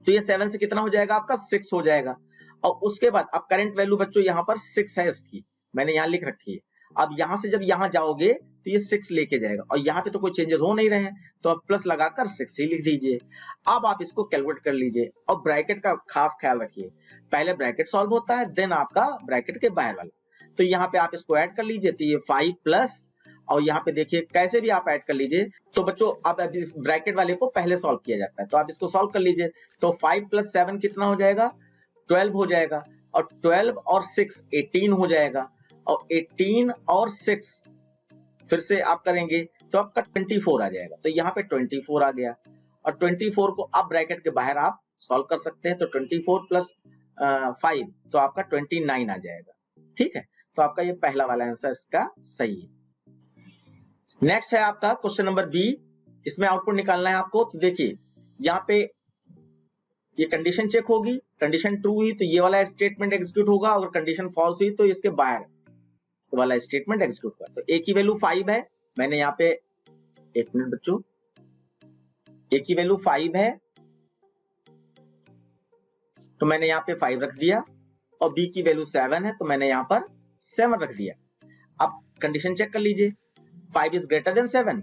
तो ये 7 से कितना हो जाएगा आपका, 6 हो जाएगा। और उसके बाद अब करंट वैल्यू बच्चों यहाँ पर 6 है इसकी, मैंने यहाँ लिख रखी है। अब यहाँ से जब यहाँ जाओगे तो ये 6 लेके जाएगा, और यहाँ पे तो कोई चेंजेस हो नहीं रहे हैं, तो अब प्लस लगाकर 6 ही लिख दीजिए। अब आप इसको कैलकुलेट कर लीजिए, और ब्रैकेट का खास ख्याल रखिए, पहले ब्रैकेट सॉल्व होता है, देन आपका ब्रैकेट के बाहर वाला। तो यहाँ पे आप इसको ऐड कर लीजिए, तो ये 5 प्लस और यहाँ पे देखिए कैसे भी आप ऐड कर लीजिए। तो बच्चों अब इस ब्रैकेट वाले को पहले सॉल्व किया जाता है, तो आप इसको सॉल्व कर लीजिए। तो 5 + 7 कितना हो जाएगा, 12 हो जाएगा, और 12 और 6 18 हो जाएगा, और 18 और 6 फिर से आप करेंगे तो आपका 24 आ जाएगा। तो यहाँ पे 24 आ गया, और 24 को आप ब्रैकेट के बाहर आप सॉल्व कर सकते हैं। तो 24 + 5 तो आपका 29 आ जाएगा। ठीक है, तो आपका ये पहला वाला आंसर इसका सही है। नेक्स्ट है आपका क्वेश्चन नंबर बी। इसमें आउटपुट निकालना है आपको। तो देखिए यहाँ पे ये कंडीशन चेक होगी, कंडीशन ट्रू हुई तो ये वाला स्टेटमेंट एग्जीक्यूट होगा, अगर कंडीशन फॉल्स हुई तो इसके बाहर वाला स्टेटमेंट एग्जीक्यूट होगा। तो ए की वैल्यू 5 है, मैंने यहाँ पे, एक मिनट बच्चों, ए की वैल्यू 5 है तो मैंने यहाँ पे 5 रख दिया, और बी की वैल्यू 7 है तो मैंने यहाँ पर 7 रख दिया। अब कंडीशन चेक कर लीजिए, 5 इज ग्रेटर देन 7,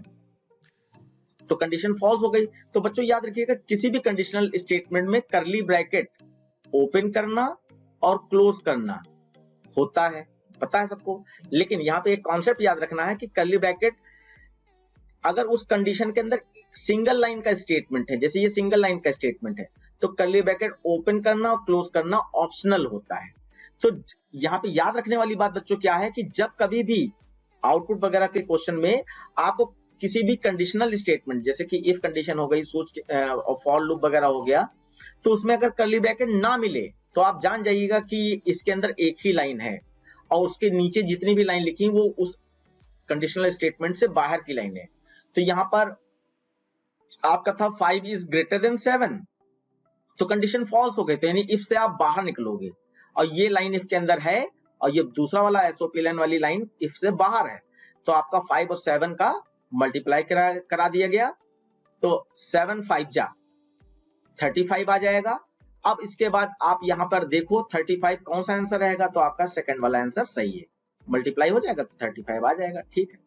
तो कंडीशन फॉल्स हो गई। तो बच्चों याद रखिएगा, किसी भी कंडीशनल स्टेटमेंट में करली ब्रैकेट ओपन करना और क्लोज करना होता है, पता है सबको। लेकिन यहाँ पे एक कॉन्सेप्ट याद रखना है कि करली ब्रैकेट अगर उस कंडीशन के अंदर सिंगल लाइन का स्टेटमेंट है, जैसे ये सिंगल लाइन का स्टेटमेंट है, तो करली ब्रैकेट ओपन करना और क्लोज करना ऑप्शनल होता है। तो यहाँ पे याद रखने वाली बात बच्चों क्या है कि जब कभी भी आउटपुट वगैरह के क्वेश्चन में आपको किसी भी कंडीशनल स्टेटमेंट, जैसे कि इफ कंडीशन हो गई, स्विच और फॉर लूप वगैरह हो गया, तो उसमें अगर करली ब्रैकेट ना मिले तो आप जान जाइएगा कि इसके अंदर एक ही लाइन है, और उसके नीचे जितनी भी लाइन लिखी वो उस कंडीशनल स्टेटमेंट से बाहर की लाइन है। तो यहाँ पर आपका था 5 इज ग्रेटर देन 7, तो कंडीशन फॉल्स हो गई, तो यानी इफ से आप बाहर निकलोगे, और ये लाइन इफ के अंदर है, और ये दूसरा वाला एसओपीएलएन वाली लाइन इफ से बाहर है, तो आपका 5 और 7 का मल्टीप्लाई करा दिया गया, तो 7 5 जा 35 आ जाएगा। अब इसके बाद आप यहां पर देखो 35 कौन सा आंसर रहेगा, तो आपका सेकंड वाला आंसर सही है, मल्टीप्लाई हो जाएगा तो 35 आ जाएगा। ठीक है,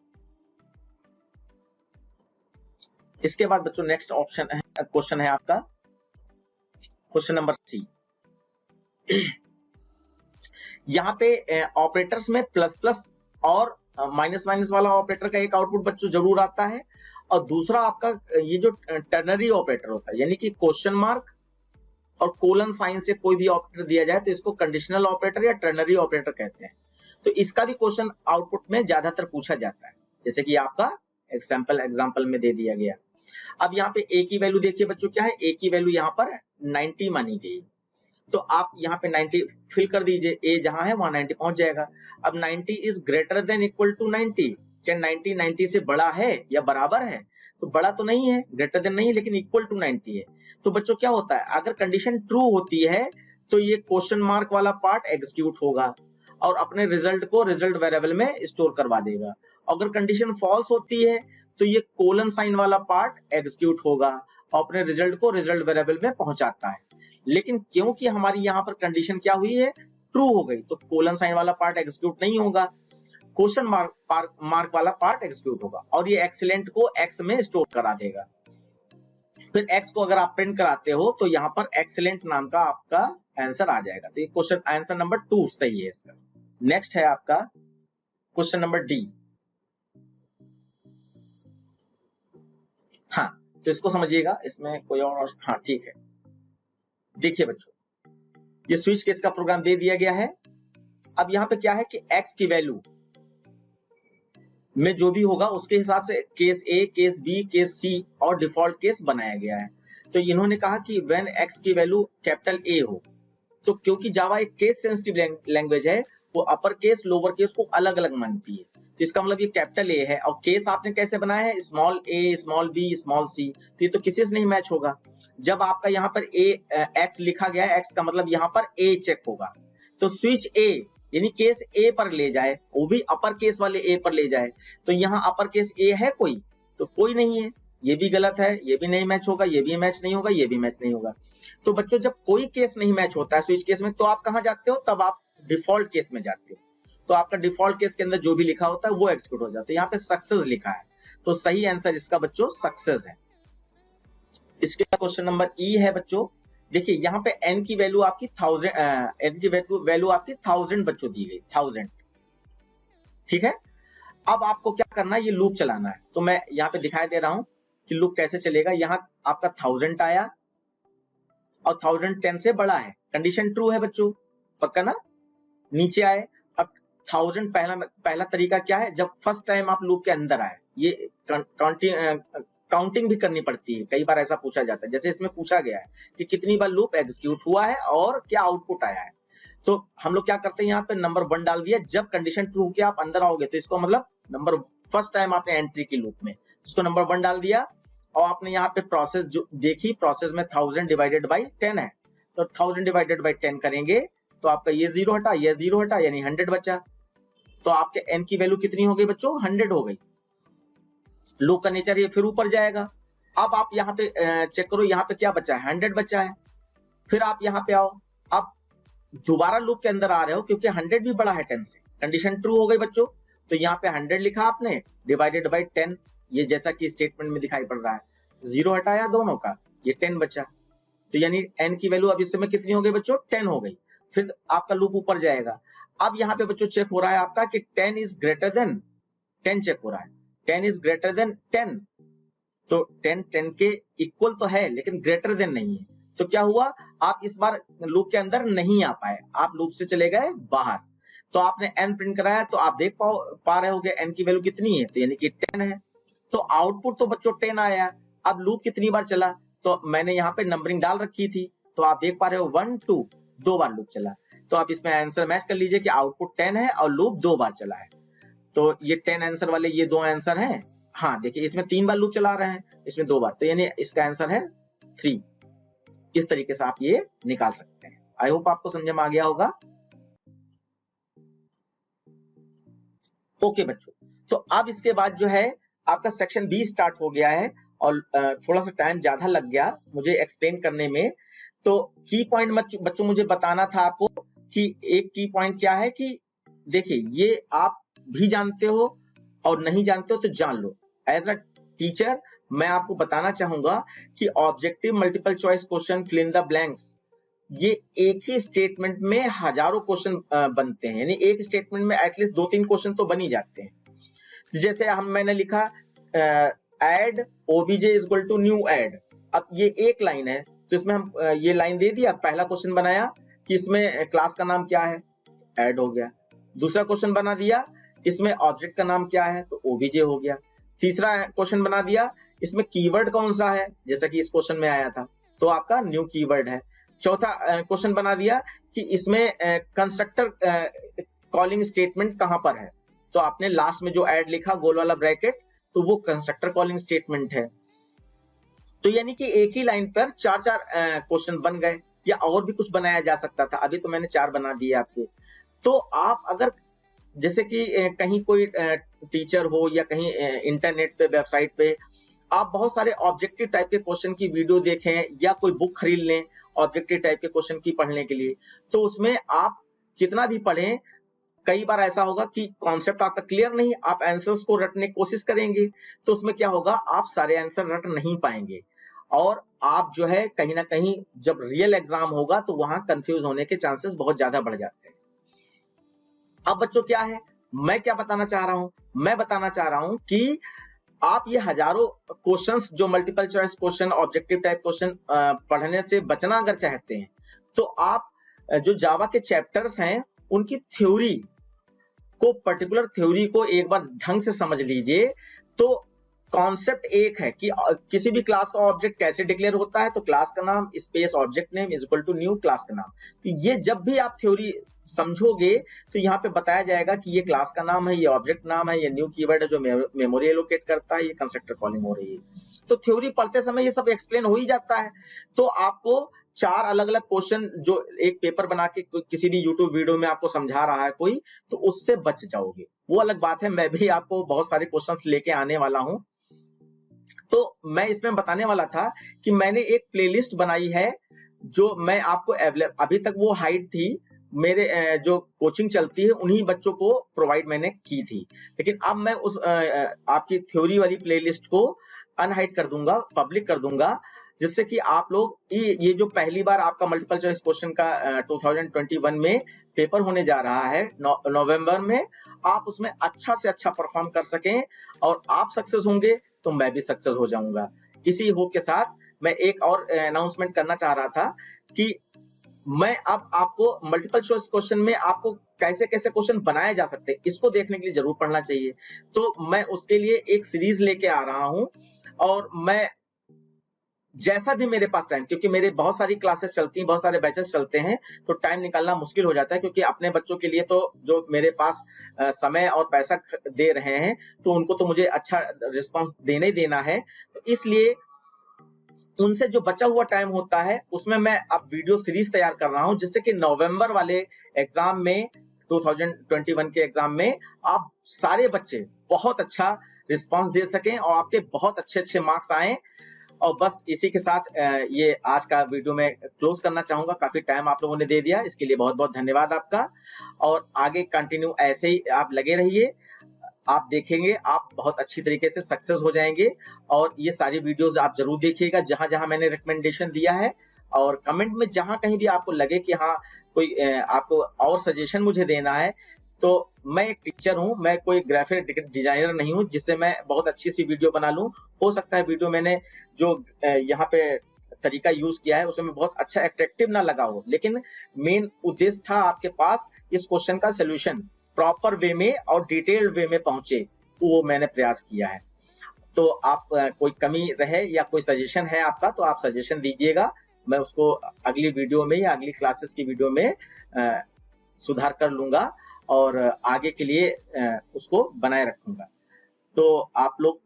इसके बाद बच्चों नेक्स्ट ऑप्शन है, क्वेश्चन है आपका क्वेश्चन नंबर सी। यहाँ पे ऑपरेटर्स में प्लस प्लस और माइनस माइनस वाला ऑपरेटर का एक आउटपुट बच्चों जरूर आता है, और दूसरा आपका ये जो टर्नरी ऑपरेटर होता है, यानी कि क्वेश्चन मार्क और कोलन साइन से कोई भी ऑपरेटर दिया जाए तो इसको कंडीशनल ऑपरेटर या टर्नरी ऑपरेटर कहते हैं। तो इसका भी क्वेश्चन आउटपुट में ज्यादातर पूछा जाता है, जैसे कि आपका एग्जाम्पल में दे दिया गया। अब यहाँ पे ए की वैल्यू देखिए बच्चों क्या है, ए की वैल्यू यहाँ पर 90 मानी गई, तो आप यहाँ पे 90 फिल कर दीजिए, ए जहां है वहां 90 पहुंच जाएगा। अब 90 is greater than equal to 90, क्या 90 90 से बड़ा है या बराबर है, तो बड़ा तो नहीं है, ग्रेटर देन नहीं, लेकिन इक्वल टू 90 है। तो बच्चों क्या होता है, अगर कंडीशन ट्रू होती है तो ये क्वेश्चन मार्क वाला पार्ट एग्जीक्यूट होगा और अपने रिजल्ट को रिजल्ट वेरिएबल में स्टोर करवा देगा। अगर कंडीशन फॉल्स होती है तो ये कोलन साइन वाला पार्ट एग्जीक्यूट होगा और अपने रिजल्ट को रिजल्ट वेरिएबल में पहुंचाता है। लेकिन क्योंकि हमारी यहाँ पर कंडीशन क्या हुई है, ट्रू हो गई, तो कोलन साइन वाला पार्ट एग्जीक्यूट नहीं होगा, क्वेश्चन मार्क वाला पार्ट एग्जीक्यूट होगा, और ये एक्सीलेंट को एक्स में स्टोर करा देगा। फिर एक्स को अगर आप प्रिंट कराते हो तो यहाँ पर एक्सीलेंट नाम का आपका आंसर आ जाएगा। तो ये क्वेश्चन आंसर नंबर 2 सही है इसका। नेक्स्ट है आपका क्वेश्चन नंबर डी। हाँ, तो इसको समझिएगा, इसमें कोई और, हाँ ठीक है। देखिए बच्चों, ये स्विच केस का प्रोग्राम दे दिया गया है। अब यहाँ पे क्या है कि x की वैल्यू में जो भी होगा उसके हिसाब से केस ए, केस बी, केस सी और डिफॉल्ट केस बनाया गया है। तो इन्होंने कहा कि व्हेन x की वैल्यू कैपिटल ए हो, तो क्योंकि जावा एक केस सेंसिटिव लैंग्वेज है, वो अपर केस लोअर केस को अलग अलग मानती है। तो इसका मतलब ये कैपिटल ए है, और केस आपने कैसे बनाया है, स्मॉल ए, स्मॉल बी, स्मॉल सी, तो ये तो किसी से नहीं मैच होगा। जब आपका यहाँ पर एक्स लिखा गया है, एक्स का मतलब यहाँ पर ए चेक होगा, तो स्विच ए यानी केस ए पर ले जाए, वो भी अपर केस वाले ए पर ले जाए, तो यहाँ अपर केस ए है कोई, तो कोई नहीं है, ये भी गलत है, ये भी नहीं मैच होगा, ये भी मैच नहीं होगा, ये भी मैच नहीं होगा। तो बच्चों जब कोई केस नहीं मैच होता है स्विच केस में, तो आप कहाँ जाते हो, तब आप डिफॉल्ट केस में जाते हो। तो आपका डिफॉल्ट केस के अंदर जो भी लिखा होता है वो एग्जीक्यूट हो जाता है। यहाँ पे सक्सेस लिखा है, तो सही आंसर इसका बच्चों सक्सेस है। इसके बाद क्वेश्चन नंबर ई है बच्चों। देखिए यहाँ पे n की वैल्यू आपकी 1000, n की वैल्यू आपकी 1000 बच्चों दी गई, 1000, ठीक है। अब आपको क्या करना है, ये लूप चलाना है। तो मैं यहाँ पे दिखाई दे रहा हूं कि लूप कैसे चलेगा। यहाँ आपका 1000 आया और 1000 10 से बड़ा है, कंडीशन ट्रू है बच्चों, पक्का ना। नीचे आए, अब 1000 पहला तरीका क्या है, जब फर्स्ट टाइम आप लूप के अंदर आए, ये काउंटिंग भी करनी पड़ती है, कई बार ऐसा पूछा जाता है। जैसे इसमें पूछा गया है कि कितनी बार लूप एग्जीक्यूट हुआ है और क्या आउटपुट आया है। तो हम लोग क्या करते हैं, यहाँ पे नंबर 1 डाल दिया। जब कंडीशन ट्रू के आप अंदर आओगे तो इसको मतलब नंबर फर्स्ट टाइम आपने एंट्री की लूप में, इसको नंबर 1 डाल दिया। और आपने यहाँ पे प्रोसेस जो देखी, प्रोसेस में 1000 डिवाइडेड बाई 10 है, तो 1000 डिवाइडेड बाई 10 करेंगे तो आपका ये 0 हटा, ये 0 हटा, यानी 100 बचा। तो आपके n की वैल्यू कितनी हो गई बच्चों, 100 हो गई। लूप का नेचर ये फिर ऊपर जाएगा। अब आप यहाँ पे चेक करो, यहाँ पे क्या बचा है, 100 बचा है। फिर आप यहाँ पे आओ, अब दोबारा लूप के अंदर आ रहे हो क्योंकि 100 भी बड़ा है 10 से, कंडीशन ट्रू हो गई बच्चों। तो यहाँ पे 100 लिखा आपने डिवाइडेड बाई 10, ये जैसा कि स्टेटमेंट में दिखाई पड़ रहा है। 0 हटाया दोनों का, ये 10 बचा। तो यानी n की वैल्यू अब इस समय कितनी हो गई बच्चों, 10 हो गई। फिर आपका लूप ऊपर जाएगा। अब यहाँ पे बच्चों चेक हो रहा है आपका कि 10 इज ग्रेटर देन 10, चेक हो रहा है 10 इज ग्रेटर देन 10। तो 10 10 के इक्वल तो है लेकिन ग्रेटर देन नहीं है। तो क्या हुआ, आप इस बार लूप के अंदर नहीं आ पाए, आप लूप से चले गए बाहर। तो आपने n प्रिंट कराया तो आप देख पा रहे होगे n की वैल्यू कितनी है, तो यानी कि 10 है। तो आउटपुट तो बच्चों 10 आया। अब लूप कितनी बार चला, तो मैंने यहाँ पे नंबरिंग डाल रखी थी, तो आप देख पा रहे हो 1 2 2 बार लूप चला। तो आप इसमें आंसर मैच कर लीजिए कि आउटपुट 10 है और लूप 2 बार चला है। तो ये 10 आंसर वाले ये 2 आंसर हैं। हाँ देखिए, इसमें 3 बार लूप चला रहे हैं, इसमें 2 बार, तो यानी इसका आंसर है 3। इस तरीके से आप ये निकाल सकते हैं। आई होप आपको समझ में आ गया होगा। ओके बच्चों, तो अब इसके बाद जो है आपका सेक्शन बी स्टार्ट हो गया है और थोड़ा सा टाइम ज्यादा लग गया मुझे एक्सप्लेन करने में। तो की पॉइंट बच्चों मुझे बताना था आपको कि एक की पॉइंट क्या है कि देखिए, ये आप भी जानते हो और नहीं जानते हो तो जान लो। एज अ टीचर मैं आपको बताना चाहूंगा कि objective multiple choice question, fill in the blanks, ये एक ही स्टेटमेंट में हजारों क्वेश्चन बनते हैं। यानी एक स्टेटमेंट में एटलीस्ट 2-3 क्वेश्चन तो बन ही जाते हैं। जैसे मैंने लिखा ad OBJ is equal to new ad. अब ये एक लाइन है तो इसमें हम ये लाइन दे दिया, पहला क्वेश्चन बनाया कि इसमें क्लास का नाम क्या है, ऐड हो गया। दूसरा क्वेश्चन बना दिया, इसमें ऑब्जेक्ट का नाम क्या है, तो ओबीजे हो गया। तीसरा क्वेश्चन बना दिया, इसमें कीवर्ड कौन सा है, जैसा कि इस क्वेश्चन में आया था, तो आपका न्यू कीवर्ड है। चौथा क्वेश्चन बना दिया कि इसमें कंस्ट्रक्टर कॉलिंग स्टेटमेंट कहां पर है, तो आपने लास्ट में जो ऐड लिखा गोल वाला ब्रैकेट, तो वो कंस्ट्रक्टर कॉलिंग स्टेटमेंट है। तो यानी कि एक ही लाइन पर 4-4 क्वेश्चन बन गए, या और भी कुछ बनाया जा सकता था, अभी तो मैंने 4 बना दिए आपके। तो आप अगर जैसे कि कहीं कोई टीचर हो या कहीं इंटरनेट पे, वेबसाइट पे आप बहुत सारे ऑब्जेक्टिव टाइप के क्वेश्चन की वीडियो देखें या कोई बुक खरीद लें ऑब्जेक्टिव टाइप के क्वेश्चन की पढ़ने के लिए, तो उसमें आप कितना भी पढ़ें, कई बार ऐसा होगा कि कॉन्सेप्ट आपका क्लियर नहीं, आप आंसर्स को रटने की कोशिश करेंगे तो उसमें क्या होगा, आप सारे आंसर रट नहीं पाएंगे और आप जो है कहीं ना कहीं जब रियल एग्जाम होगा तो वहां कंफ्यूज होने के चांसेस बहुत ज्यादा बढ़ जाते हैं। अब बच्चों क्या है, मैं क्या बताना चाह रहा हूं, मैं बताना चाह रहा हूं कि आप ये हजारों क्वेश्चंस जो multiple choice question, objective type question पढ़ने से बचना अगर चाहते हैं, तो आप जो जावा के चैप्टर्स हैं उनकी थ्योरी को, पर्टिकुलर थ्योरी को एक बार ढंग से समझ लीजिए। तो कॉन्सेप्ट एक है कि किसी भी क्लास का ऑब्जेक्ट कैसे डिक्लेयर होता है, तो क्लास का नाम space object name is equal to new class का नाम। तो ये जब भी आप थ्योरी समझोगे तो यहाँ पे बताया जाएगा कि ये क्लास का नाम है, ये ऑब्जेक्ट नाम है, ये न्यू कीवर्ड है जो मेमोरी एलोकेट करता है, ये कंस्ट्रक्टर कॉलिंग हो रही है। तो थ्योरी पढ़ते समय ये सब एक्सप्लेन हो ही जाता है। तो आपको 4 अलग अलग क्वेश्चन जो एक पेपर बना के किसी भी यूट्यूब वीडियो में आपको समझा रहा है कोई, तो उससे बच जाओगे, वो अलग बात है। मैं भी आपको बहुत सारे क्वेश्चन लेके आने वाला हूं। तो मैं इसमें बताने वाला था कि मैंने एक प्लेलिस्ट बनाई है जो मैं आपको अभी तक वो हाइड थी, मेरे जो कोचिंग चलती है उन्हीं बच्चों को प्रोवाइड मैंने की थी, लेकिन अब मैं उस आपकी थ्योरी वाली प्लेलिस्ट को अनहाइड कर दूंगा, पब्लिक कर दूंगा, जिससे कि आप लोग ये जो पहली बार आपका मल्टीपल चॉइस क्वेश्चन का 2021 में पेपर होने जा रहा है नवंबर में, आप उसमें अच्छा से अच्छा परफॉर्म कर सकें और आप सक्सेस होंगे तो मैं भी सक्सेस हो जाऊंगा। इसी होप के साथ मैं एक और अनाउंसमेंट करना चाह रहा था कि मैं अब आपको मल्टीपल चॉइस क्वेश्चन में आपको कैसे-कैसे क्वेश्चन बनाए जा सकते हैं, इसको देखने के लिए जरूर पढ़ना चाहिए। तो मैं उसके लिए एक सीरीज लेके आ रहा हूं और मैं जैसा भी मेरे पास टाइम, क्योंकि मेरे बहुत सारी क्लासेस चलती हैं, बहुत सारे बैचेस चलते हैं, तो टाइम निकालना मुश्किल हो जाता है क्योंकि अपने बच्चों के लिए तो जो मेरे पास समय और पैसा दे रहे हैं, तो उनको तो मुझे अच्छा रिस्पॉन्स देना ही देना है। तो इसलिए उनसे जो बचा हुआ टाइम होता है, उसमें मैं अब वीडियो सीरीज तैयार कर रहा हूं, जिससे कि नवंबर वाले एग्जाम में 2021 के एग्जाम में आप सारे बच्चे बहुत अच्छा रिस्पॉन्स दे सकें और आपके बहुत अच्छे-अच्छे मार्क्स आए। और बस इसी के साथ ये आज का वीडियो मैं क्लोज करना चाहूंगा। काफी टाइम आप लोगों ने दे दिया, इसके लिए बहुत-बहुत धन्यवाद आपका। और आगे कंटिन्यू ऐसे ही आप लगे रहिए, आप देखेंगे आप बहुत अच्छी तरीके से सक्सेस हो जाएंगे। और ये सारी वीडियोस आप जरूर देखिएगा जहां-जहां मैंने रिकमेंडेशन दिया है, और कमेंट में जहां कहीं भी आपको लगे कि हाँ कोई आपको और सजेशन मुझे देना है, तो मैं एक टीचर हूं, मैं कोई ग्राफिक डिजाइनर नहीं हूं जिससे मैं बहुत अच्छी सी वीडियो बना लूं। हो सकता है वीडियो मैंने जो यहाँ पे तरीका यूज किया है उसमें बहुत अच्छा अट्रैक्टिव ना लगा हो, लेकिन मेन उद्देश्य था आपके पास इस क्वेश्चन का सोल्यूशन प्रॉपर वे में और डिटेल्ड वे में पहुंचे, वो मैंने प्रयास किया है। तो आप कोई कमी रहे या कोई सजेशन है आपका तो आप सजेशन दीजिएगा, मैं उसको अगली वीडियो में या अगली क्लासेस की वीडियो में सुधार कर लूंगा और आगे के लिए उसको बनाए रखूंगा। तो आप लोग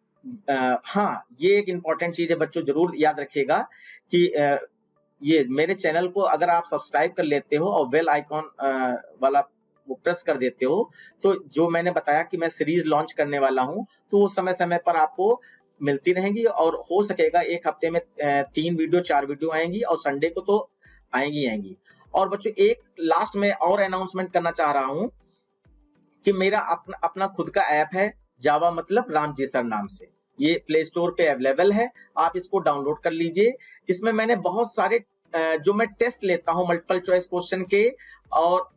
हाँ, ये एक इम्पोर्टेंट चीज है बच्चों, जरूर याद रखिएगा कि ये मेरे चैनल को अगर आप सब्सक्राइब कर लेते हो और बेल आइकॉन वाला वो प्रेस कर देते हो, तो जो मैंने बताया कि मैं सीरीज लॉन्च करने वाला हूं, तो वो समय-समय पर आपको मिलती रहेंगी और हो सकेगा एक हफ्ते में 3 वीडियो 4 वीडियो आएंगी और संडे को तो आएंगी। और बच्चों एक लास्ट में और अनाउंसमेंट करना चाह रहा हूं कि मेरा अपना खुद का ऐप है, जावा मतलब राम जी सर नाम से। ये प्ले स्टोर पे अवेलेबल है, आप इसको डाउनलोड कर लीजिए। इसमें मैंने बहुत सारे जो मैं टेस्ट लेता हूं मल्टीपल चॉइस क्वेश्चन के, और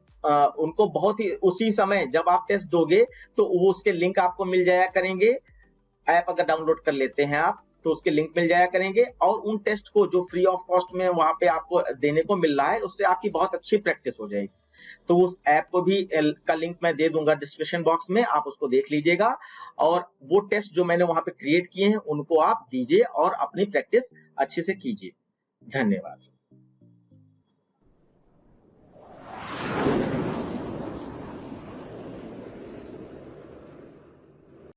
उनको बहुत ही उसी समय जब आप टेस्ट दोगे तो वो उसके लिंक आपको मिल जाया करेंगे। ऐप अगर डाउनलोड कर लेते हैं आप तो उसके लिंक मिल जाया करेंगे, और उन टेस्ट को जो फ्री ऑफ कॉस्ट में वहां पे आपको देने को मिल रहा है, उससे आपकी बहुत अच्छी प्रैक्टिस हो जाएगी। तो उस ऐप को भी का लिंक मैं दे दूंगा डिस्क्रिप्शन बॉक्स में, आप उसको देख लीजिएगा और वो टेस्ट जो मैंने वहां पे क्रिएट किए हैं उनको आप दीजिए और अपनी प्रैक्टिस अच्छे से कीजिए। धन्यवाद।